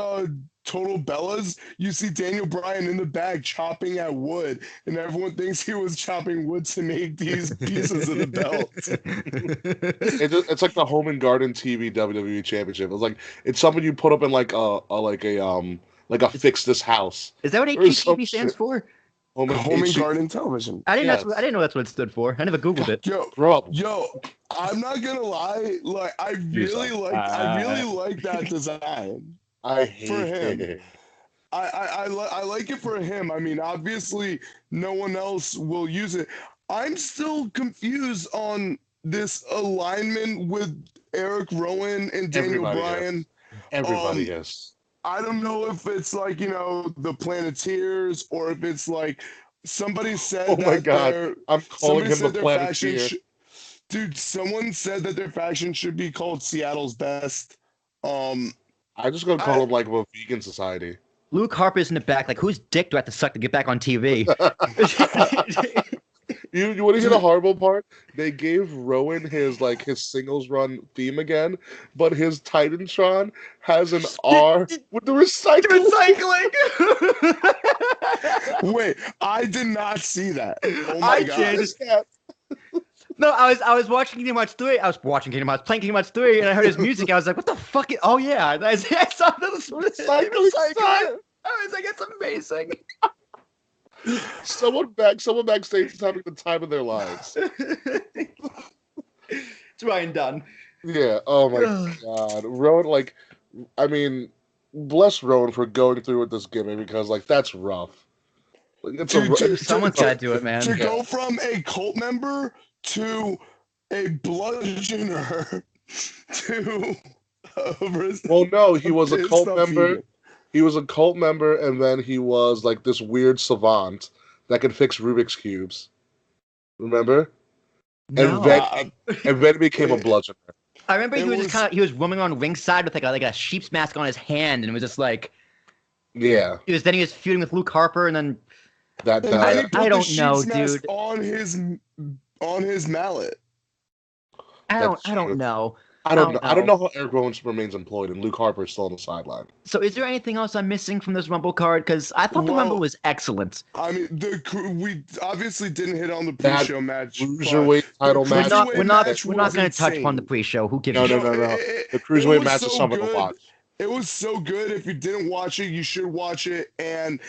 Total Bellas, you see Daniel Bryan in the bag chopping at wood, and everyone thinks he was chopping wood to make these pieces of the belt. It's like the Home and Garden TV WWE Championship. It's something you put up in like a fix this house. Is that what Or some HGTV stands shit. for? Home and Garden Television. I didn't Yes. know that's what it stood for. I never Googled it. Bro, Yo, I'm not gonna lie. Like, I really like that design. I hate For him. it. I like it for him. I mean, obviously, no one else will use it. I'm still confused on this alignment with Eric Rowan and Daniel Everybody Bryan. Everybody is. I don't know if it's like, the Planeteers or if it's like somebody said Oh my that God. their- I'm calling somebody him said the their faction Planeteer. Dude, someone said that their faction should be called Seattle's Best. I'm just gonna call him like a vegan society. Luke Harper's in the back, like, whose dick do I have to suck to get back on TV? You want to hear the horrible part? They gave Rowan his singles run theme again, but his Titantron has an R with the recycling. Wait, I did not see that. Oh my I God. did. No, I was watching Kingdom Hearts 3. I was watching Kingdom Hearts, playing Kingdom Hearts 3, and I heard his music. I was like, what the fuck? Oh, yeah. I saw this Recycling. I was like, it's amazing. Someone backstage is having the time of their lives. It's Ryan Dunn. Yeah. Oh my God, Rowan. I mean, bless Rowan for going through with this gimmick because that's rough. Someone's got to do it, man. To go from a cult member to a bludgeoner to Well, no, he was a pissed cult off member. vegan. He was a cult member, and then he was like this weird savant that could fix Rubik's cubes. Remember? No. And then he became a bludgeoner. I remember he It was was- just kind of, he was roaming around ringside with like a sheep's mask on his hand, and it was just like, Yeah, he was feuding with Luke Harper, and then that. And then he put I the don't sheep's know, mask dude. on his mallet. I That's don't true. know. I don't know. I don't know how Eric Rowan remains employed, and Luke Harper is still on the sideline. So is there anything else I'm missing from this Rumble card? Because I thought the Well- Rumble was excellent. I mean, we obviously didn't hit on the That pre-show match. but Cruiserweight title the match. We're not match going was to touch upon insane. the pre-show. Who gives No, a no, shit? no, no. It The Cruiserweight was match is so something to good. watch. It was so good. If you didn't watch it, you should watch it. And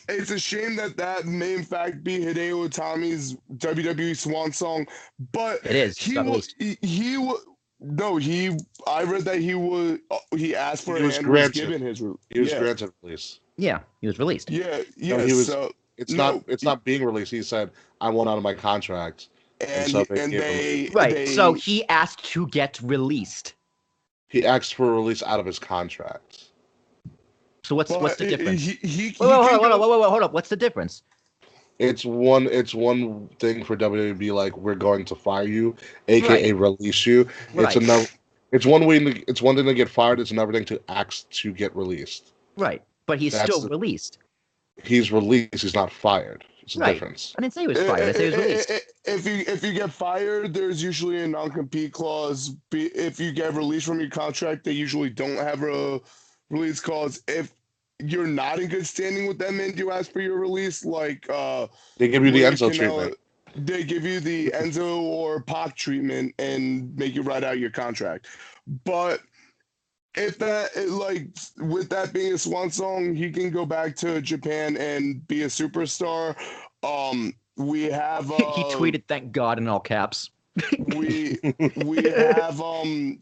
it's a shame that may in fact be Hideo Itami's WWE Swan Song. But It is. he Got was released. he was no he. I read that he asked for He it was and granted. was given his. He was yeah. granted release. Yeah, he was released. Yeah, No, yeah. he was- So It's No, not being released. He said, "I want out of my contract." and so they and gave they Right. they- So he asked to get released. He asked for a release out of his contract. So what's the difference? He Wait, hold can up, go. hold up. What's the difference? It's one thing for WWE to be like, we're going to fire you, Right. aka release you. It's Right. another. It's one thing to get fired. It's another thing to ask to get released. Right. But he's That's still released. He's released. He's not fired. It's a Right. difference. I didn't say he was fired. I said he was released. If you get fired, there's usually a non-compete clause. If you get released from your contract, they usually don't have a release clause. If you're not in good standing with them and you ask for your release, like They give you the William Enzo Canella, treatment. they give you the Enzo or Pac treatment and make you write out your contract. But if with that being a swan song, he can go back to Japan and be a superstar. We have He tweeted "Thank God" in all caps. we have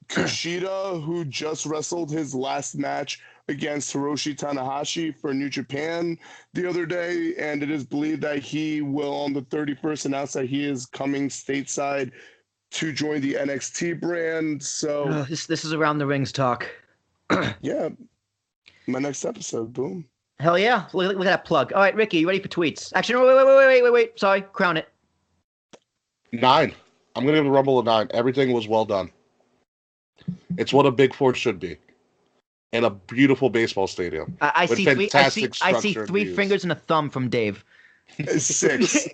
Kushida, who just wrestled his last match against Hiroshi Tanahashi for New Japan the other day, and it is believed that he will on the 31st announce that he is coming stateside to join the NXT brand. So This is around the rings talk. yeah, my next episode, boom. Hell yeah! Look at that plug. All right, Ricky, you ready for tweets? Actually, no, wait. Sorry, crown it. 9. I'm gonna give the Rumble a 9. Everything was well done. It's what a Big Four should be, in a beautiful baseball stadium. I with see fantastic I see structure and 3 views. fingers and a thumb from Dave. 6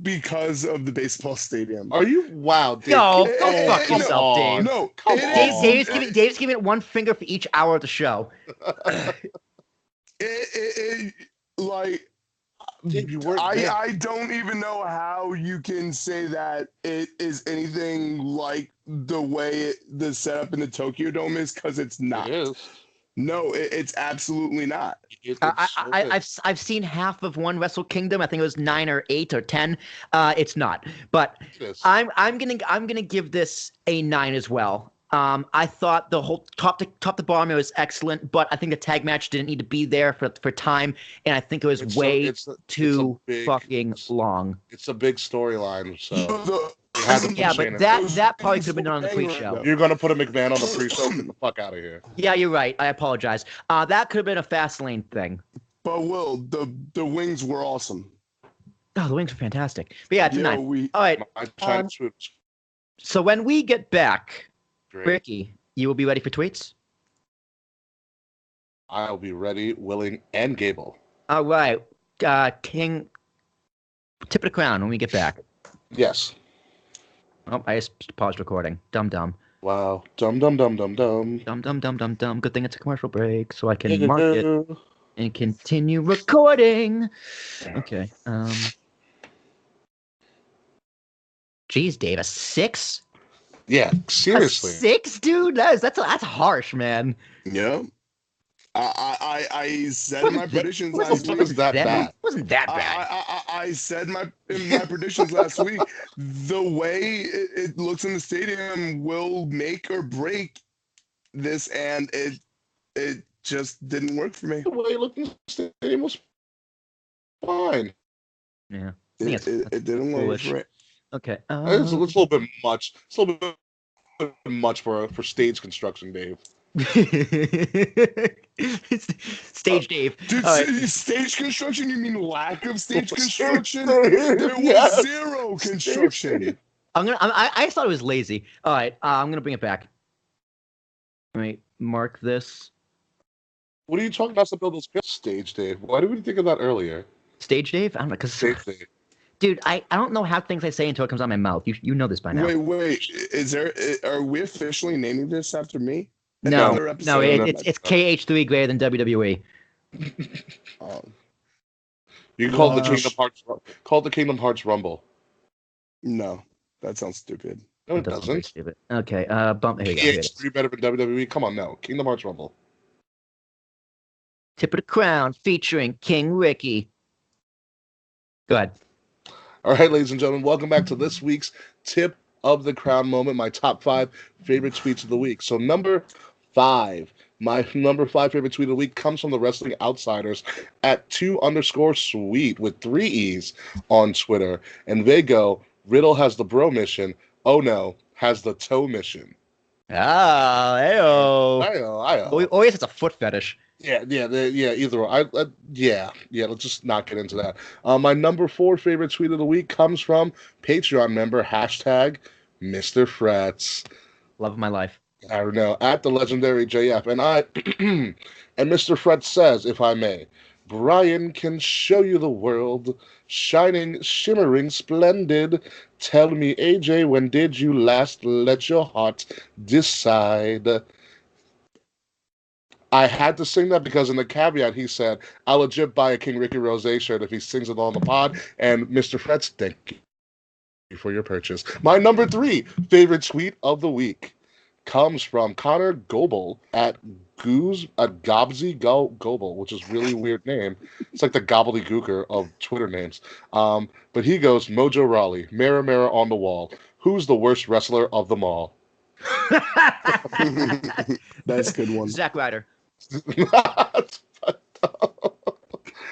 because of the baseball stadium. Are you wow? Dave, Yo, It- go it- fuck it- yourself, on. Dave. No, Come it on. is- Dave's giving it 1 finger for each hour of the show. Like Dave, you weren't there. I don't even know how you can say that it is anything like the way the setup in the Tokyo Dome is, because it's not. It is. No, it's absolutely not. It's so good. I've seen half of one Wrestle Kingdom. I think it was 9 or 8 or 10. It's not, but It is. I'm gonna give this a 9 as well. I thought the whole top to bottom it was excellent, but I think the tag match didn't need to be there for time, and I think it was too fucking long. It's a big storyline, so The- had to Yeah, push but in. that probably could have been done on the pre-show. You're gonna put a McMahon on the pre-show? Get the fuck out of here. Yeah, you're right. I apologize. That could have been a fast lane thing. But Will, the wings were awesome. Oh, the wings are fantastic. But yeah, it's a 9. All right. My China swoops. So when we get back, Great. Ricky, you will be ready for tweets? I'll be ready, willing, and Gable. All right. King, tip of the crown when we get back. Yes. Oh, I just paused recording. Dum. Wow. Dum. Dum. Good thing it's a commercial break, so I can mark it and continue recording. Okay. Jeez, Dave, a 6? Yeah, seriously. A 6, dude? That's harsh, man. Yeah. I said in my predictions What last the fuck week. is that bad? Wasn't that bad? I said in my predictions last week, the way it looks in the stadium will make or break this, and it just didn't work for me. The way it looked in the stadium was fine. Yeah. It didn't work foolish. for me. Okay. It's a little bit much. It's a little bit much for stage construction, Dave. Stage Dave. Dude, All right. stage construction? You mean lack of stage construction? There was zero construction. I thought it was lazy. All right. I'm gonna bring it back. All right. Mark this. What are you talking about? Those stage, Dave. Why didn't we think of that earlier? Stage Dave? I don't know, cause Stage, Dave. dude, I don't know how things I say until it comes out of my mouth. You know this by now. Wait. Are we officially naming this after me? No, Another episode? it's KH3 greater than WWE. You call the Kingdom Hearts Rumble. No, that sounds stupid. No, it It doesn't. doesn't. Stupid. Okay. Bump. Here we go. Here it is. PH3 better than WWE. Come on, no. Kingdom Hearts Rumble. Tip of the crown featuring King Rickie. Go ahead. All right, ladies and gentlemen, welcome back to this week's Tip of the Crown moment, my top 5 favorite tweets of the week. So number 5, my number 5 favorite tweet of the week comes from the Wrestling Outsiders at 2_sweet with 3 E's on Twitter. And they go, Riddle has the bro mission. Oh no, has the toe mission. Ah, ayo. I Always has a foot fetish. Yeah, either or. Let's just not get into that. My number 4 favorite tweet of the week comes from Patreon member hashtag Mr. Frets. Love of my life. I don't know, at the legendary JF. And and Mr. Frets says, if I may, Brian can show you the world, shining, shimmering, splendid. Tell me, AJ, when did you last let your heart decide? I had to sing that because in the caveat he said, I'll legit buy a King Rickie Rozay shirt if he sings it on the pod. And Mr. Frets, thank you for your purchase. My number 3 favorite tweet of the week comes from Connor Goebel at Gobsy Goebel, which is a really weird name. It's like the gobbledygooker of Twitter names. But he goes, Mojo Rawley, mirror, mirror on the wall. Who's the worst wrestler of them all? That's a good one. Zack Ryder.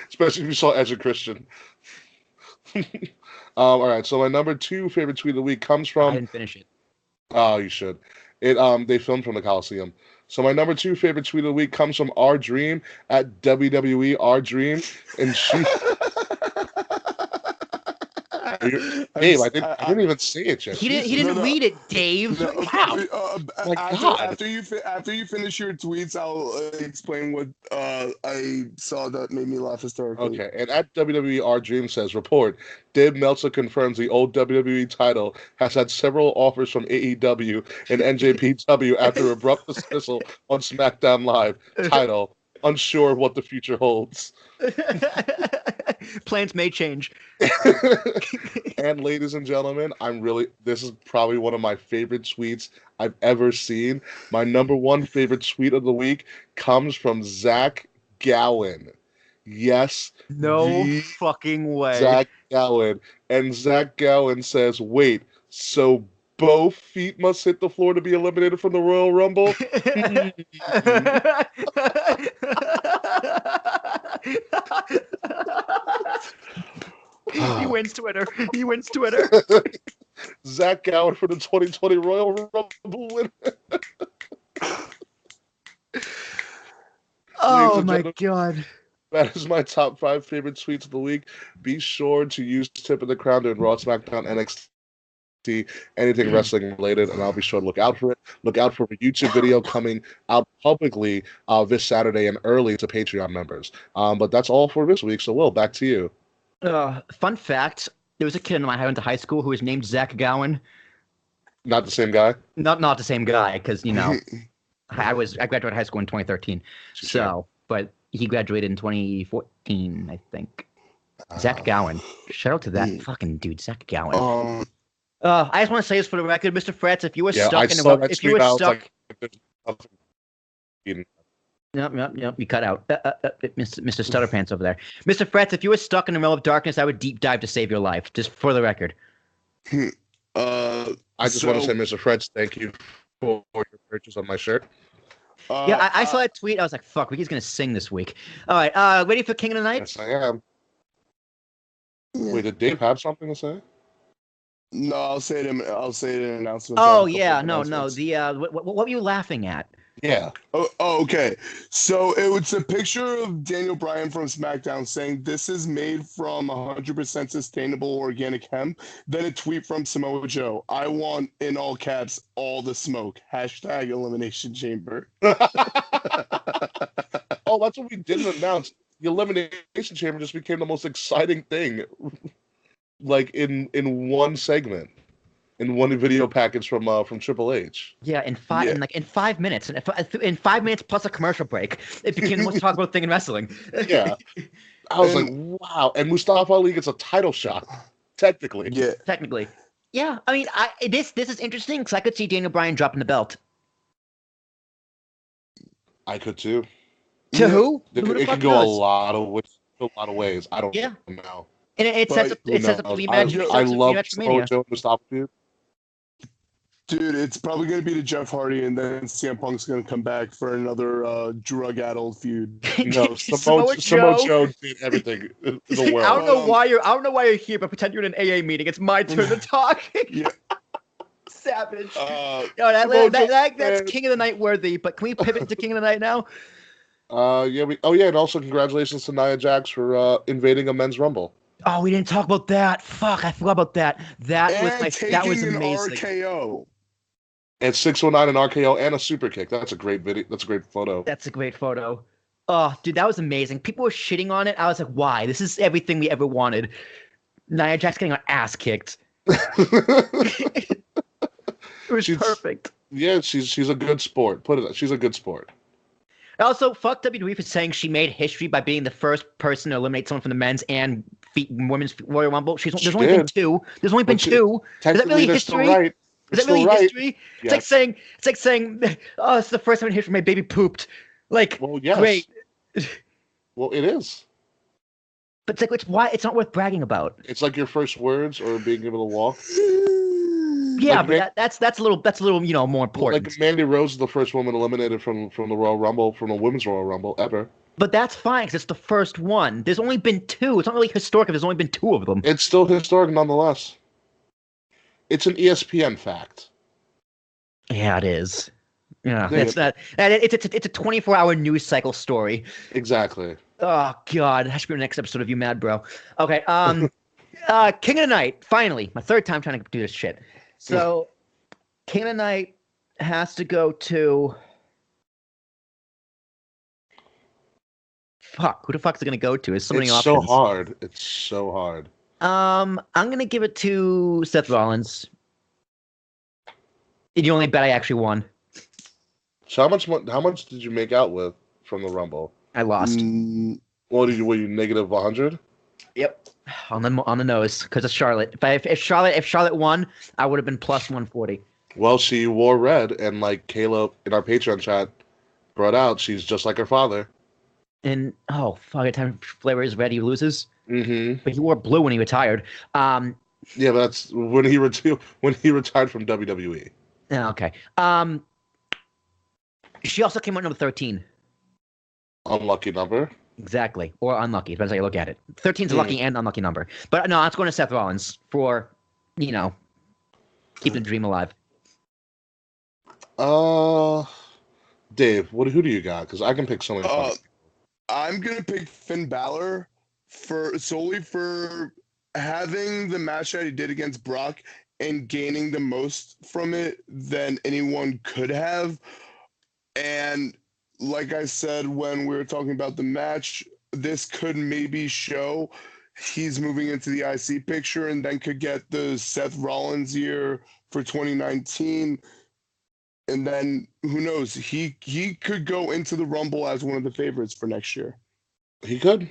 Especially if you saw Edge and Christian. All right, so my number 2 favorite tweet of the week comes I from. didn't finish it. Oh, you should. They filmed from the Coliseum. So my number 2 favorite tweet of the week comes from R Dream at WWE R Dream, and she. Dave, I didn't even say it yet. He didn't read it, Dave. No, Wow. My God. after you finish your tweets, I'll explain what I saw that made me laugh hysterically. Okay, and at WWE R Dream says, report, Dave Meltzer confirms the old WWE title has had several offers from AEW and NJPW after abrupt dismissal on SmackDown Live. Title, unsure of what the future holds. Plans may change. And ladies and gentlemen, this is probably one of my favorite tweets I've ever seen. My number 1 favorite tweet of the week comes from Zach Gowen. Yes. No fucking way. Zach Gowen. And Zach Gowen says, wait, so both feet must hit the floor to be eliminated from the Royal Rumble? He wins Twitter. He wins Twitter. Zach Gowen for the 2020 Royal Rumble winner. Oh my God. That is my top 5 favorite tweets of the week. Be sure to use Tip of the Crown during Raw, SmackDown, NXT, anything wrestling related, and I'll be sure to look out for it. Look out for a YouTube video coming out publicly this Saturday and early to Patreon members. But that's all for this week. So, Will, back to you. Fun fact: there was a kid I went to high school who was named Zach Gowen. Not the same guy. Not the same guy, because I graduated high school in 2013. So, but he graduated in 2014, I think. Zach Gowen. Shout out to that fucking dude, Zach Gowen. I just want to say this for the record, Mr. Frets. If you were stuck in a, if you were stuck, Yep. You cut out, Mr. Stutterpants over there, Mr. Frets. If you were stuck in the realm of darkness, I would deep dive to save your life. Just for the record. I just want to say, Mr. Frets, thank you for your purchase of my shirt. I saw that tweet. I was like, "Fuck, Rickie's gonna sing this week." All right, ready for King of the Night? Yes, I am. Yeah. Wait, did Dave have something to say? No, I'll say it in announcements. Oh yeah, no. What were you laughing at? Yeah. Oh, okay. So it was a picture of Daniel Bryan from SmackDown saying this is made from 100% sustainable organic hemp. Then a tweet from Samoa Joe. I want, in all caps, all the smoke. # Elimination Chamber. Oh, that's what we didn't announce. The Elimination Chamber just became the most exciting thing, like in one segment. In one video package from Triple H. Yeah, in 5 minutes, in 5 minutes plus a commercial break, it became the most talked about thing in wrestling. Yeah, I was like, wow. And Mustafa Ali gets a title shot, technically. Yeah, technically. Yeah, I mean, this is interesting because I could see Daniel Bryan dropping the belt. I could too. To who? It could go a lot of ways. I don't know. And it sets up the rematch. I love Samoa Joe and Mustafa feud. Dude, it's probably going to be to Jeff Hardy, and then CM Punk's going to come back for another drug-addled feud. No, Samoa Joe did everything in the world. I don't know why you're here, but pretend you're in an AA meeting. It's my turn to talk. Yeah. Savage. Uh, Yo, Emotional that's man. King of the Night worthy. But can we pivot to King of the Night now? Yeah, oh yeah, and also congratulations to Nia Jax for invading a men's rumble Oh, we didn't talk about that. Fuck, I forgot about that. That was and that was taking an amazing. RKO. and 619 an RKO and a super kick. That's a great video. That's a great photo. That's a great photo. Oh, dude, that was amazing. People were shitting on it. I was like, why? This is everything we ever wanted. Nia Jax getting her ass kicked. It was perfect. Yeah, she's a good sport. She's a good sport. Also, fuck WWE for saying she made history by being the first person to eliminate someone from the men's and women's Royal Rumble. There's only been two. There's only been two. Is that really history? Right. Is that really history? Yes. It's like saying, oh, it's the first time in history my baby pooped. Like, Well, yes. great. Well, it is. But it's why it's not worth bragging about. It's like your first words or being able to walk. Yeah, but that's a little more important. Like Mandy Rose is the first woman eliminated from the Royal Rumble, from a women's Royal Rumble ever. But that's fine because it's the first one. There's only been two. It's not really historic if there's only been two of them. It's still historic nonetheless. It's an ESPN fact. Yeah, it is. Yeah, it's not. It's a 24-hour news cycle story. Exactly. Oh God, that should be the next episode of You Mad Bro. Okay, King of the Night. Finally, my third time trying to do this shit. So, King of the Night has to go to. Fuck, who the fuck is it gonna go to? Is so many It's options. so hard. It's so hard. I'm gonna give it to Seth Rollins. The only bet I actually won. So how much did you make out with from the Rumble? I lost. What did you? Were you negative 100? Yep, on the nose because of Charlotte. If Charlotte won, I would have been plus 140. Well, she wore red, and like Caleb in our Patreon chat brought out, she's just like her father. And oh fuck, every time Flair is red, he loses. Mm-hmm. But he wore blue when he retired. Yeah, but that's when he retired from WWE. Okay. She also came out number 13. Unlucky number. Exactly. Or unlucky. Depends how you look at it. 13 is a lucky and unlucky number. But no, it's going to Seth Rollins for, keeping the dream alive. Dave, who do you got? Because I can pick so many. I'm gonna pick Finn Balor solely for having the match that he did against Brock and gaining the most from it than anyone could have. And like I said when we were talking about the match, this could maybe show he's moving into the IC picture and then could get the Seth Rollins year for 2019. And then who knows? He could go into the Rumble as one of the favorites for next year. He could.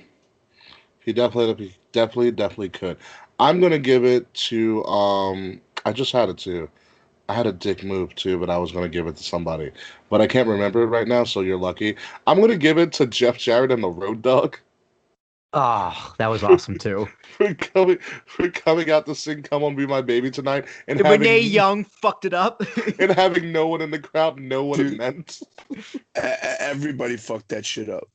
He definitely could. I'm gonna give it to I just had it too. I had a dick move too, but I was gonna give it to somebody, but I can't remember it right now. So you're lucky. I'm gonna give it to Jeff Jarrett and the Road Dogg. Oh, that was awesome too. for coming out to sing "Come On Be My Baby" tonight, and Renee Young fucked it up, and having no one in the crowd know what it meant. Everybody fucked that shit up.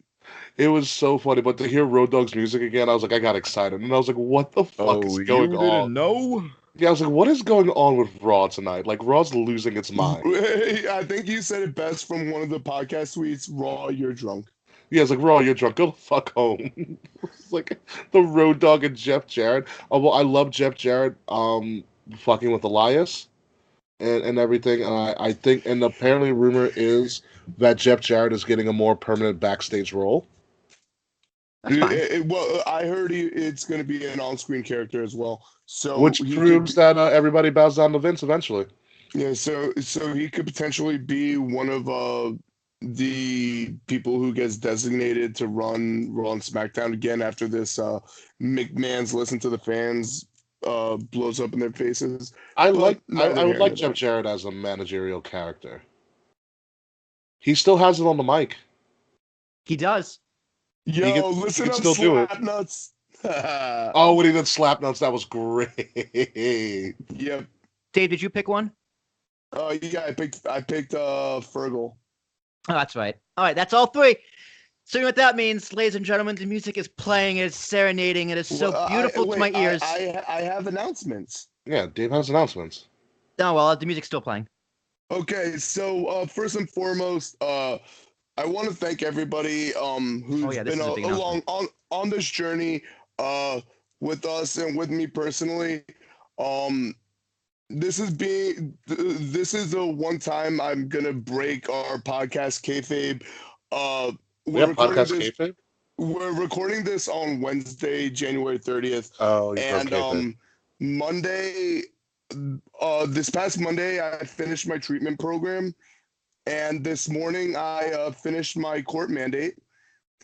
It was so funny, but to hear Road Dogg's music again, I was like, I got excited, and I was like, what the fuck is going on? Didn't know? Yeah, I was like, what is going on with Raw tonight? Like, Raw's losing its mind. I think you said it best from one of the podcast tweets. Raw, you're drunk. Yeah, it's like, Raw, you're drunk. Go the fuck home. It's like the Road Dogg and Jeff Jarrett. Oh, well, I love Jeff Jarrett fucking with Elias and everything. And I think, and apparently rumor is that Jeff Jarrett is getting a more permanent backstage role. Well, I heard it's going to be an on-screen character as well. So which proves that everybody bows down to Vince eventually. Yeah, so he could potentially be one of the people who gets designated to run Raw and SmackDown again after this McMahon's listen to the fans blows up in their faces. I would like Jeff Jarrett as a managerial character. He still has it on the mic. He does. Yo, listen up, Slapnuts. Oh, when he did Slapnuts, that was great. Yep. Dave, did you pick one? Yeah, I picked Fergal. Oh, that's right. All right, that's all three. So you know what that means, ladies and gentlemen? The music is playing, it's serenading, it is so beautiful to my ears. I have announcements. Yeah, Dave has announcements. No, well, the music's still playing. Okay, so first and foremost, I want to thank everybody who's This been is a big announcement. along on this journey with us and with me personally. Um, this is the one time I'm gonna break our podcast kayfabe. Uh, We we're have recording podcast this. kayfabe. We're recording this on Wednesday, January 30th, Oh, you broke and kayfabe. Monday. This past Monday, I finished my treatment program, and this morning I finished my court mandate,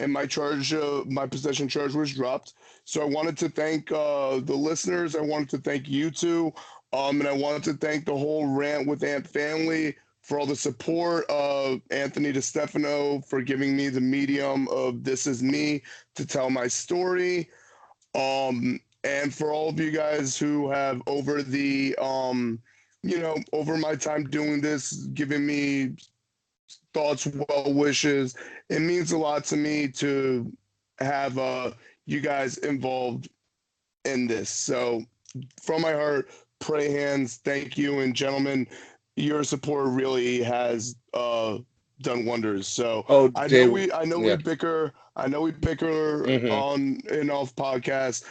and my possession charge was dropped. So I wanted to thank the listeners. I wanted to thank you two, and I wanted to thank the whole Rant with Ant family for all the support. Anthony DeStefano for giving me the medium of This Is Me to tell my story. And for all of you guys who have over my time doing this, giving me thoughts, well wishes. It means a lot to me to have you guys involved in this. So from my heart, pray hands, thank you, and gentlemen, your support really has done wonders. So Oh, I know Dave. we Yeah. bicker Hmm. on and off podcasts,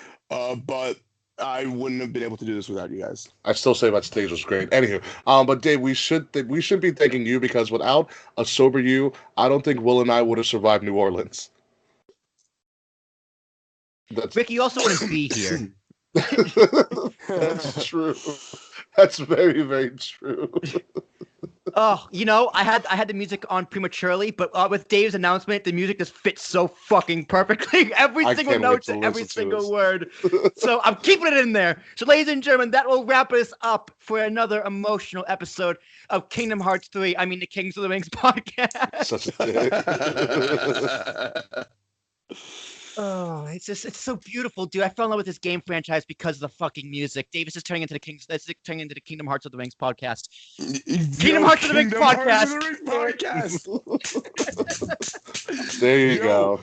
but I wouldn't have been able to do this without you guys. I still say that stage was great. Anywho, but Dave, we should be thanking you because without a sober you, I don't think Will and I would have survived New Orleans. That's Ricky, you also wouldn't be here. that's true. That's very, very true. Oh, I had the music on prematurely, but with Dave's announcement, the music just fits so fucking perfectly. Every I single can't wait note to to every listen to single this. word. So I'm keeping it in there. So, ladies and gentlemen, that will wrap us up for another emotional episode of Kingdom Hearts 3. I mean, the Kings of the Rings podcast. Such a dick. Oh, it's so beautiful, dude. I fell in love with this game franchise because of the fucking music. Davis is turning into the Kingdom Hearts of the Rings podcast. Kingdom Hearts of the Rings podcast. There you Yo, go.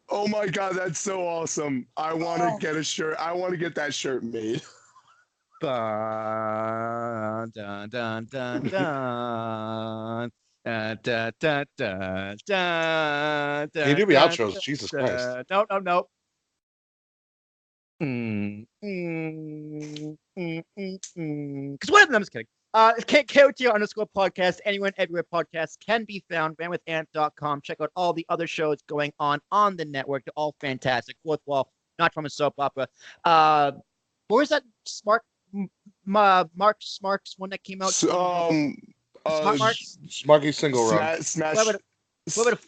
oh my god, that's so awesome. I want to get a shirt. I want to get that shirt made. Dun, dun, dun, dun, dun. Dun, dun, dun, dun, dun, Can you dun, do the dun, outros? Jesus Christ. dun. No, no, no. Because one of them, I'm just kidding. KOTR underscore podcast, anywhere and everywhere podcasts can be found. Bandwidthant.com. Check out all the other shows going on the network. They're all fantastic. Fourth Wall, not from a soap opera. What was that Mark Smarks one that came out? Smart Marks? Smarky single run. Smash. Whatever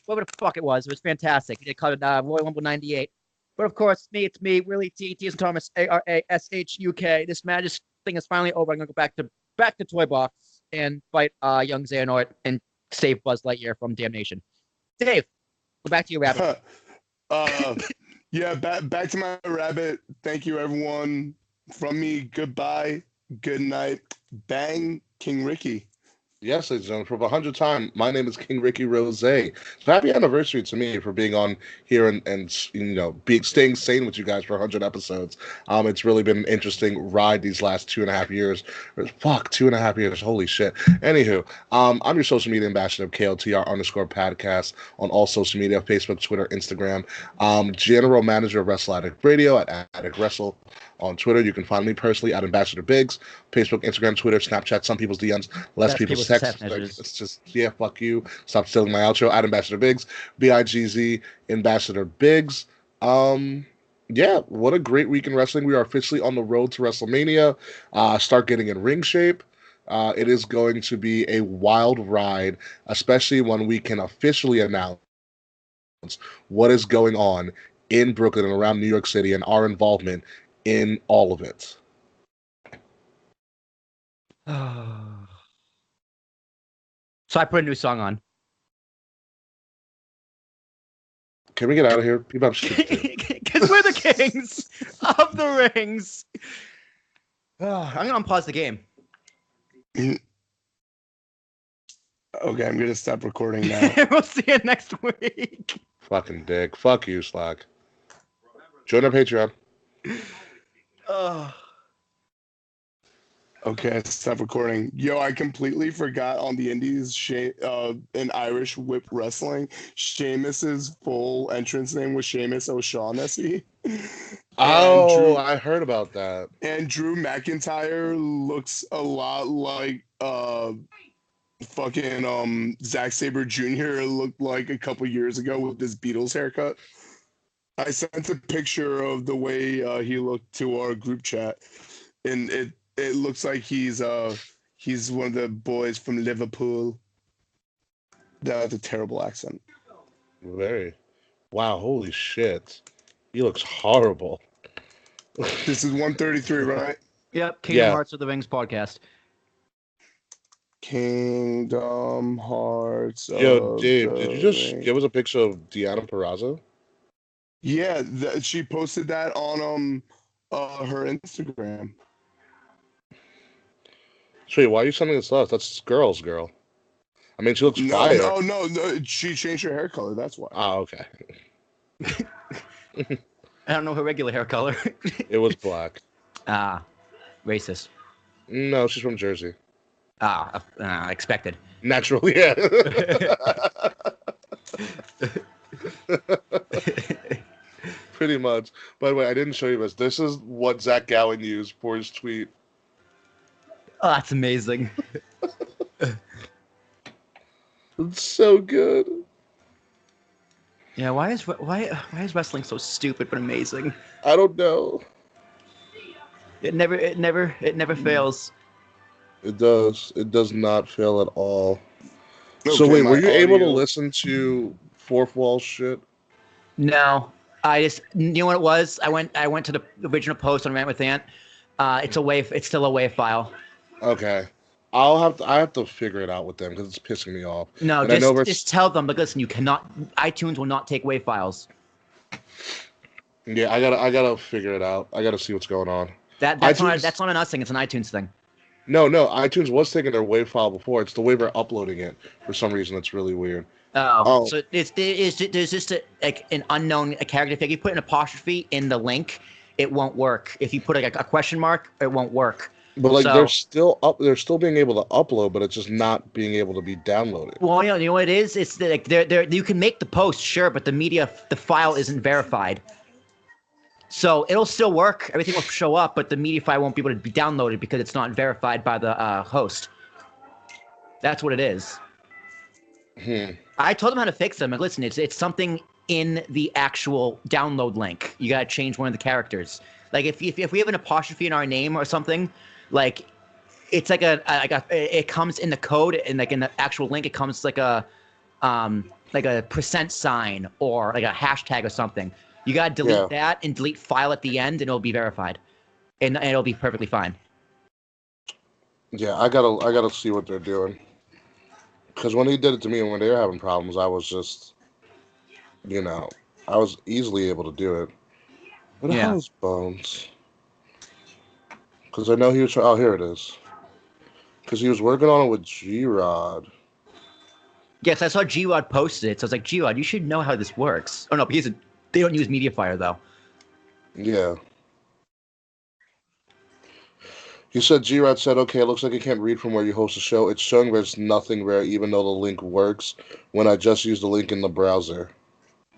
the fuck it was. It was fantastic. They called it Royal Rumble 98. But of course, it's me, Willie T. T. Thomas, ARASHUK. This magic thing is finally over. I'm gonna go back to Toy Box and fight young Xehanort and save Buzz Lightyear from damnation. Dave, go back to your rabbit. Yeah, back to my rabbit. Thank you, everyone. From me, goodbye, good night, bang, King Rickie. Yes, ladies and gentlemen, for the 100th time, my name is King Rickie Rozay. So happy anniversary to me for being on here and staying sane with you guys for 100 episodes. It's really been an interesting ride these last 2.5 years. Fuck, 2.5 years. Holy shit. Anywho, I'm your social media ambassador of KOTR underscore podcast on all social media, Facebook, Twitter, Instagram. General manager of Wrestle Addict Radio at Addict Wrestle. On Twitter, you can find me personally at Ambassador Biggs. Facebook, Instagram, Twitter, Snapchat, some people's DMs, less people's text. It's just, yeah, fuck you. Stop stealing my outro at Ambassador Biggs. BIGZ, Ambassador Biggs. Yeah, what a great week in wrestling. We are officially on the road to WrestleMania. Start getting in ring shape. It is going to be a wild ride, especially when we can officially announce what is going on in Brooklyn and around New York City and our involvement in all of it. So I put a new song on. Can we get out of here? People have shit to do. Because we're the kings of the rings. I'm going to unpause the game. Okay, I'm going to stop recording now. We'll see you next week. Fucking dick. Fuck you, Slack. Join our Patreon. Okay, stop recording. Yo, I completely forgot on the Indies, in Irish whip wrestling, Sheamus's full entrance name was Sheamus O'Shaughnessy. And Oh, I heard about that. Drew McIntyre looks a lot like fucking Zack Sabre Jr. looked like a couple years ago with this Beatles haircut. I sent a picture of the way he looked to our group chat, and it looks like he's one of the boys from Liverpool. That was a terrible accent. Very. Wow, holy shit. He looks horrible. This is 133, right? Yep, Kingdom Yeah. Hearts of the Rings podcast. Kingdom Hearts. Yo, of Dave, the did you just Ring. give us a picture of Deanna Peraza? Yeah, she posted that on her Instagram. Wait, why are you sending this to us? That's girl's girl. I mean, she looks No, fire. no. She changed her hair color. That's why. Oh, okay. I don't know her regular hair color. It was black. Racist. No, she's from Jersey. Expected. Naturally, yeah. Pretty much. By the way, I didn't show you this. This is what Zach Gowen used for his tweet. Oh, that's amazing. It's so good. Yeah, why is wrestling so stupid but amazing? I don't know. It never fails. It does. It does not fail at all. So Okay, wait, my were you able to audio- listen to Fourth Wall shit? No, you know what it was? I went to the original post on Rant with Ant. It's still a WAV file. Okay. I have to figure it out with them because it's pissing me off. No, And I know just tell them. But listen, iTunes will not take WAV files. Yeah, I gotta figure it out. I gotta see what's going on. That's iTunes- not an us thing. It's an iTunes thing. No, iTunes was taking their WAV file before. It's the way we're uploading it. For some reason, it's really weird. Oh, so there's just an unknown character. If you put an apostrophe in the link, it won't work. If you put a question mark, it won't work. But like So- they're still being able to upload, but it's just not being able to be downloaded. Well, you know what it is? It's like you can make the post, sure, but the file isn't verified. So it'll still work. Everything will show up, but the media file won't be able to be downloaded because it's not verified by the host. That's what it is. I told them how to fix them. Like, listen, it's something in the actual download link. You gotta change one of the characters. Like if we have an apostrophe in our name or something, like it's like it comes in the code and like in the actual link, it comes like a % or like a hashtag or something. You gotta delete that and delete file at the end, and it'll be verified, and it'll be perfectly fine. Yeah, I gotta see what they're doing. Because when he did it to me and when they were having problems, I was just, I was easily able to do it. Where the hell is Bones? Because I know he was. Oh, here it is. Because he was working on it with G-Rod. Yes, I saw G-Rod posted it, so I was like, G-Rod, you should know how this works. Oh no, because they don't use MediaFire though. Yeah. He said, G-Rod said, okay, it looks like you can't read from where you host the show. It's showing there's nothing there, even though the link works when I just used the link in the browser.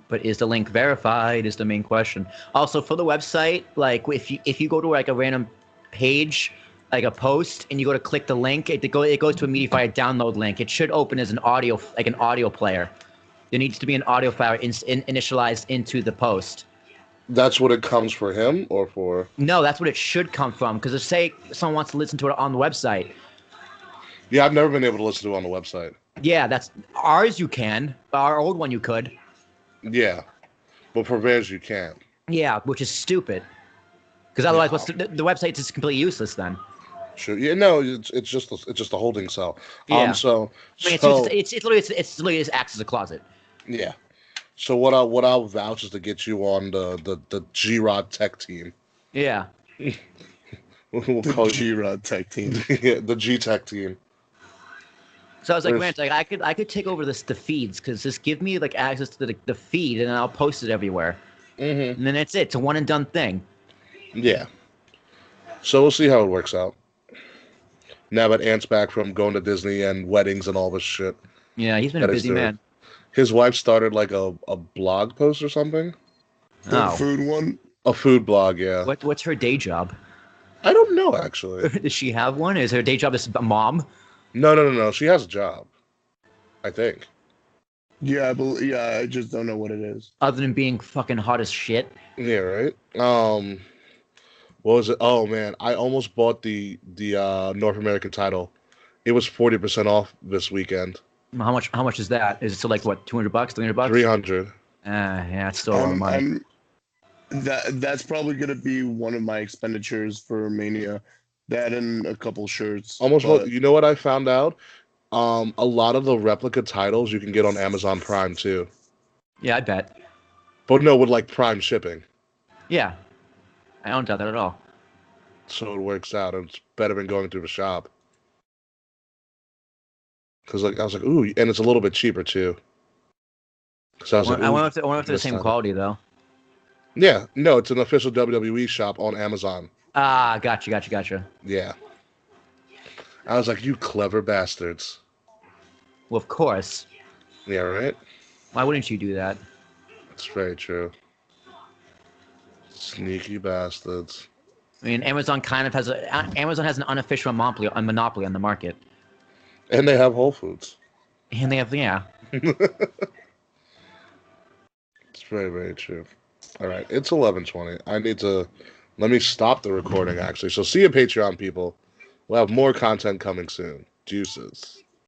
But is the link verified is the main question. Also, for the website, like if you go to like a random page, like a post, and you go to click the link, it goes to a MediaFire download link. It should open as an audio player. There needs to be an audio file initialized into the post. That's what it comes for him or for? No, that's what it should come from. Because if say someone wants to listen to it on the website. Yeah, I've never been able to listen to it on the website. Yeah, that's ours. You can. Our old one, you could. Yeah, but for theirs you can't. Yeah, which is stupid. Because otherwise, the website's just completely useless then. Sure. Yeah. No, it's just a holding cell. Yeah. So I mean, it's literally just acts as a closet. Yeah. So what I'll vouch is to get you on the G-Rod tech team. Yeah. We'll The call you G-Rod tech team. yeah, the G-Tech team. So I was like, Grant, like I could take over the feeds because just give me like access to the feed and I'll post it everywhere. Mm-hmm. And then that's it. It's a one and done thing. Yeah. So we'll see how it works out. Now that Ant's back from going to Disney and weddings and all this shit. Yeah, he's been a That is busy doing. man. His wife started like a blog post or something. The Oh, food one. A food blog, yeah. what's her day job? I don't know actually. Does she have one? Is her day job just a mom? No. She has a job. I think. Yeah, I just don't know what it is. Other than being fucking hot as shit. Yeah, right. What was it? Oh man, I almost bought the North American title. It was 40% off this weekend. How much is that? Is it still like what, $200, $300? 300. Yeah, it's still a lot of money. That's probably gonna be one of my expenditures for Mania. That and a couple shirts. Almost. but You know what I found out? A lot of the replica titles you can get on Amazon Prime too. Yeah, I bet. But no, with like Prime shipping. Yeah, I don't doubt that at all. So it works out. And it's better than going through the shop. Because like I was like, ooh, and it's a little bit cheaper too. Because I was like, I ooh, wonder if they're the same quality though. yeah, no, it's an official WWE shop on Amazon. Ah, gotcha. Yeah. I was like, you clever bastards. Well, of course. Yeah, right? Why wouldn't you do that? That's very true. Sneaky bastards. I mean, Amazon has an unofficial monopoly on the market, And they have Whole Foods. and they have It's very, very true. All right, it's 11:20. Let me stop the recording, actually. So see you, Patreon people. We'll have more content coming soon. Juices.